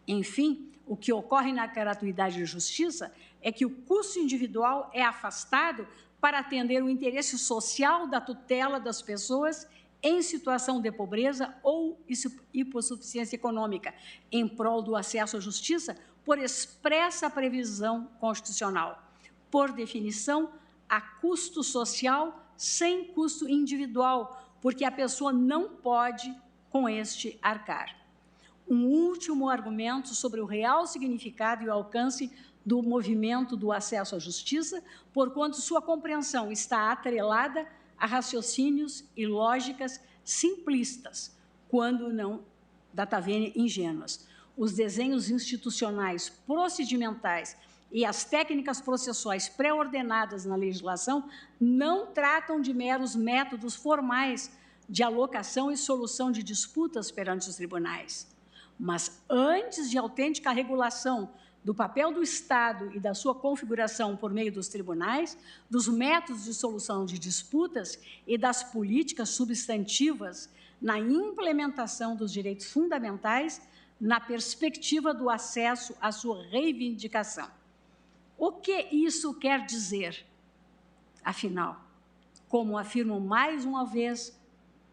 Enfim, o que ocorre na gratuidade de justiça é que o custo individual é afastado para atender o interesse social da tutela das pessoas em situação de pobreza ou hipossuficiência econômica, em prol do acesso à justiça, por expressa previsão constitucional. Por definição, há custo social sem custo individual, porque a pessoa não pode com este arcar. Um último argumento sobre o real significado e o alcance do movimento do acesso à justiça, porquanto sua compreensão está atrelada a raciocínios e lógicas simplistas, quando não data vênia ingênuas. Os desenhos institucionais, procedimentais e as técnicas processuais pré-ordenadas na legislação não tratam de meros métodos formais de alocação e solução de disputas perante os tribunais. Mas, antes de autêntica regulação do papel do Estado e da sua configuração por meio dos tribunais, dos métodos de solução de disputas e das políticas substantivas na implementação dos direitos fundamentais, na perspectiva do acesso à sua reivindicação. O que isso quer dizer? Afinal, como afirmo mais uma vez,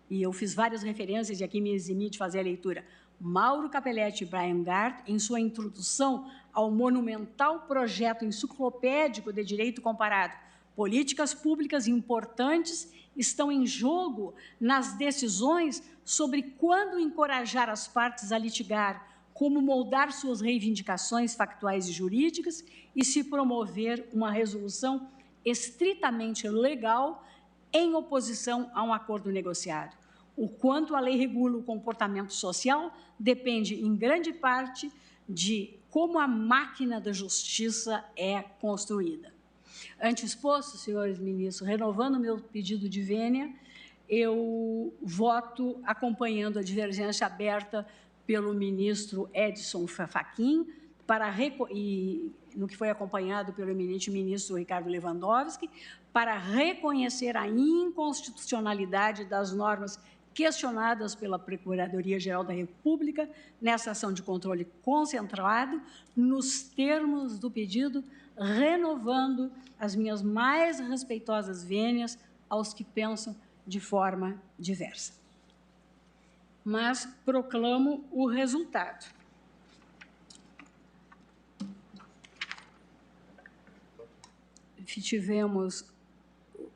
e eu fiz várias referências e aqui me eximi de fazer a leitura, Mauro Capelletti e Brian Gart, em sua introdução ao monumental projeto enciclopédico de direito comparado, políticas públicas importantes estão em jogo nas decisões sobre quando encorajar as partes a litigar, como moldar suas reivindicações factuais e jurídicas e se promover uma resolução estritamente legal em oposição a um acordo negociado. O quanto a lei regula o comportamento social depende, em grande parte, de como a máquina da justiça é construída. Ante o exposto, senhores ministros, renovando o meu pedido de vênia, eu voto acompanhando a divergência aberta pelo ministro Edson Fachin, e no que foi acompanhado pelo eminente ministro Ricardo Lewandowski, para reconhecer a inconstitucionalidade das normas questionadas pela Procuradoria-Geral da República nessa ação de controle concentrado, nos termos do pedido, renovando as minhas mais respeitosas vênias aos que pensam de forma diversa. Mas proclamo o resultado. Tivemos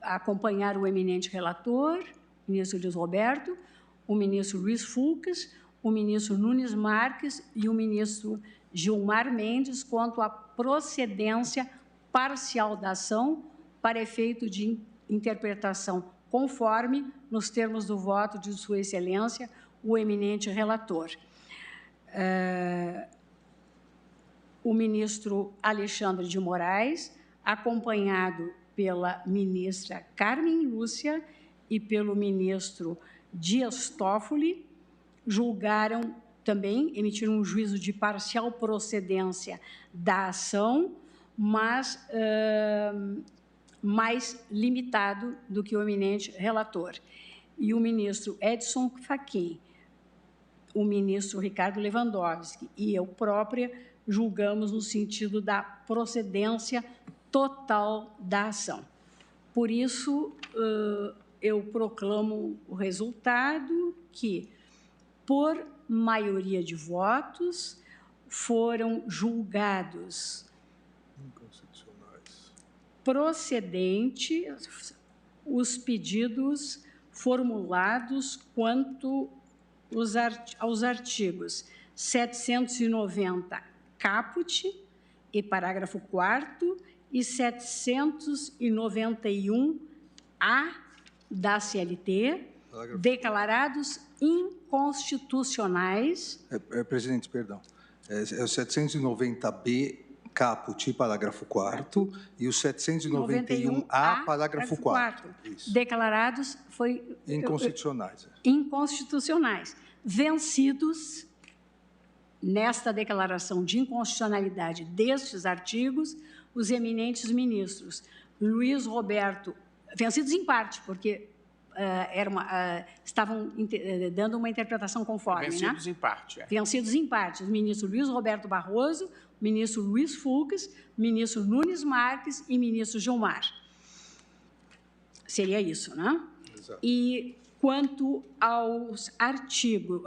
a acompanhar o eminente relator, o ministro Luiz Roberto, o ministro Luiz Fux, o ministro Nunes Marques e o ministro Gilmar Mendes quanto à procedência parcial da ação para efeito de interpretação conforme nos termos do voto de Sua Excelência, o eminente relator. O ministro Alexandre de Moraes, acompanhado pela ministra Carmen Lúcia e pelo ministro Dias Toffoli, julgaram também, emitiram um juízo de parcial procedência da ação, mas mais limitado do que o eminente relator. E o ministro Edson Fachin, o ministro Ricardo Lewandowski e eu própria julgamos no sentido da procedência total da ação. Por isso, eu proclamo o resultado que, por maioria de votos, foram julgados procedentes os pedidos formulados quanto aos artigos 790 caput e parágrafo 4º e 791-A da CLT, declarados inconstitucionais. Presidente, perdão. É o 790-B, caput, parágrafo 4º, e o 791-A, parágrafo 4º. Declarados inconstitucionais. Inconstitucionais, vencidos nesta declaração de inconstitucionalidade destes artigos, os eminentes ministros Luiz Roberto, vencidos em parte, porque estavam dando uma interpretação conforme. Vencidos, né? Em parte. É. Vencidos em parte. O ministro Luiz Roberto Barroso, o ministro Luiz Fux, o ministro Nunes Marques e o ministro Gilmar. Seria isso, né? Exato. E quanto ao artigo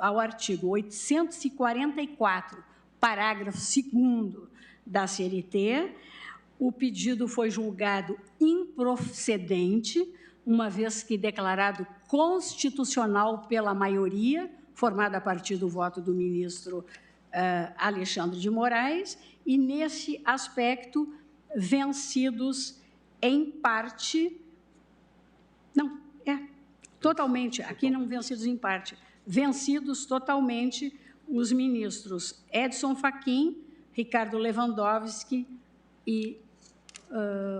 844, parágrafo 2º da CLT, o pedido foi julgado improcedente, uma vez que declarado constitucional pela maioria, formada a partir do voto do ministro Alexandre de Moraes, e, nesse aspecto, vencidos em parte... Não, totalmente, aqui não vencidos em parte, vencidos totalmente os ministros Edson Fachin, Ricardo Lewandowski e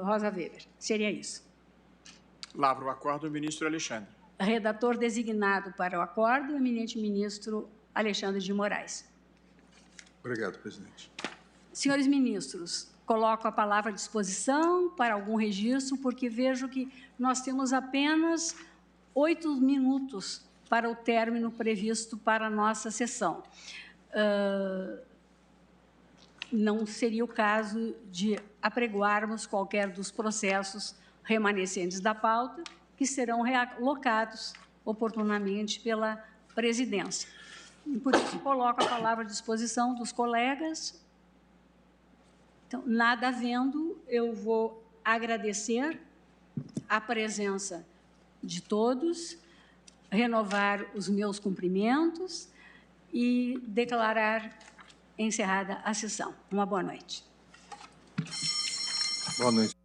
Rosa Weber. Seria isso. Lavra o acordo o ministro Alexandre. Redator designado para o acordo, o eminente ministro Alexandre de Moraes. Obrigado, presidente. Senhores ministros, coloco a palavra à disposição para algum registro, porque vejo que nós temos apenas 8 minutos para o término previsto para a nossa sessão. Não seria o caso de apregoarmos qualquer dos processos remanescentes da pauta, que serão realocados oportunamente pela presidência. E por isso, coloco a palavra à disposição dos colegas. Então, nada havendo, eu vou agradecer a presença de todos, renovar os meus cumprimentos e declarar encerrada a sessão. Uma boa noite. Boa noite.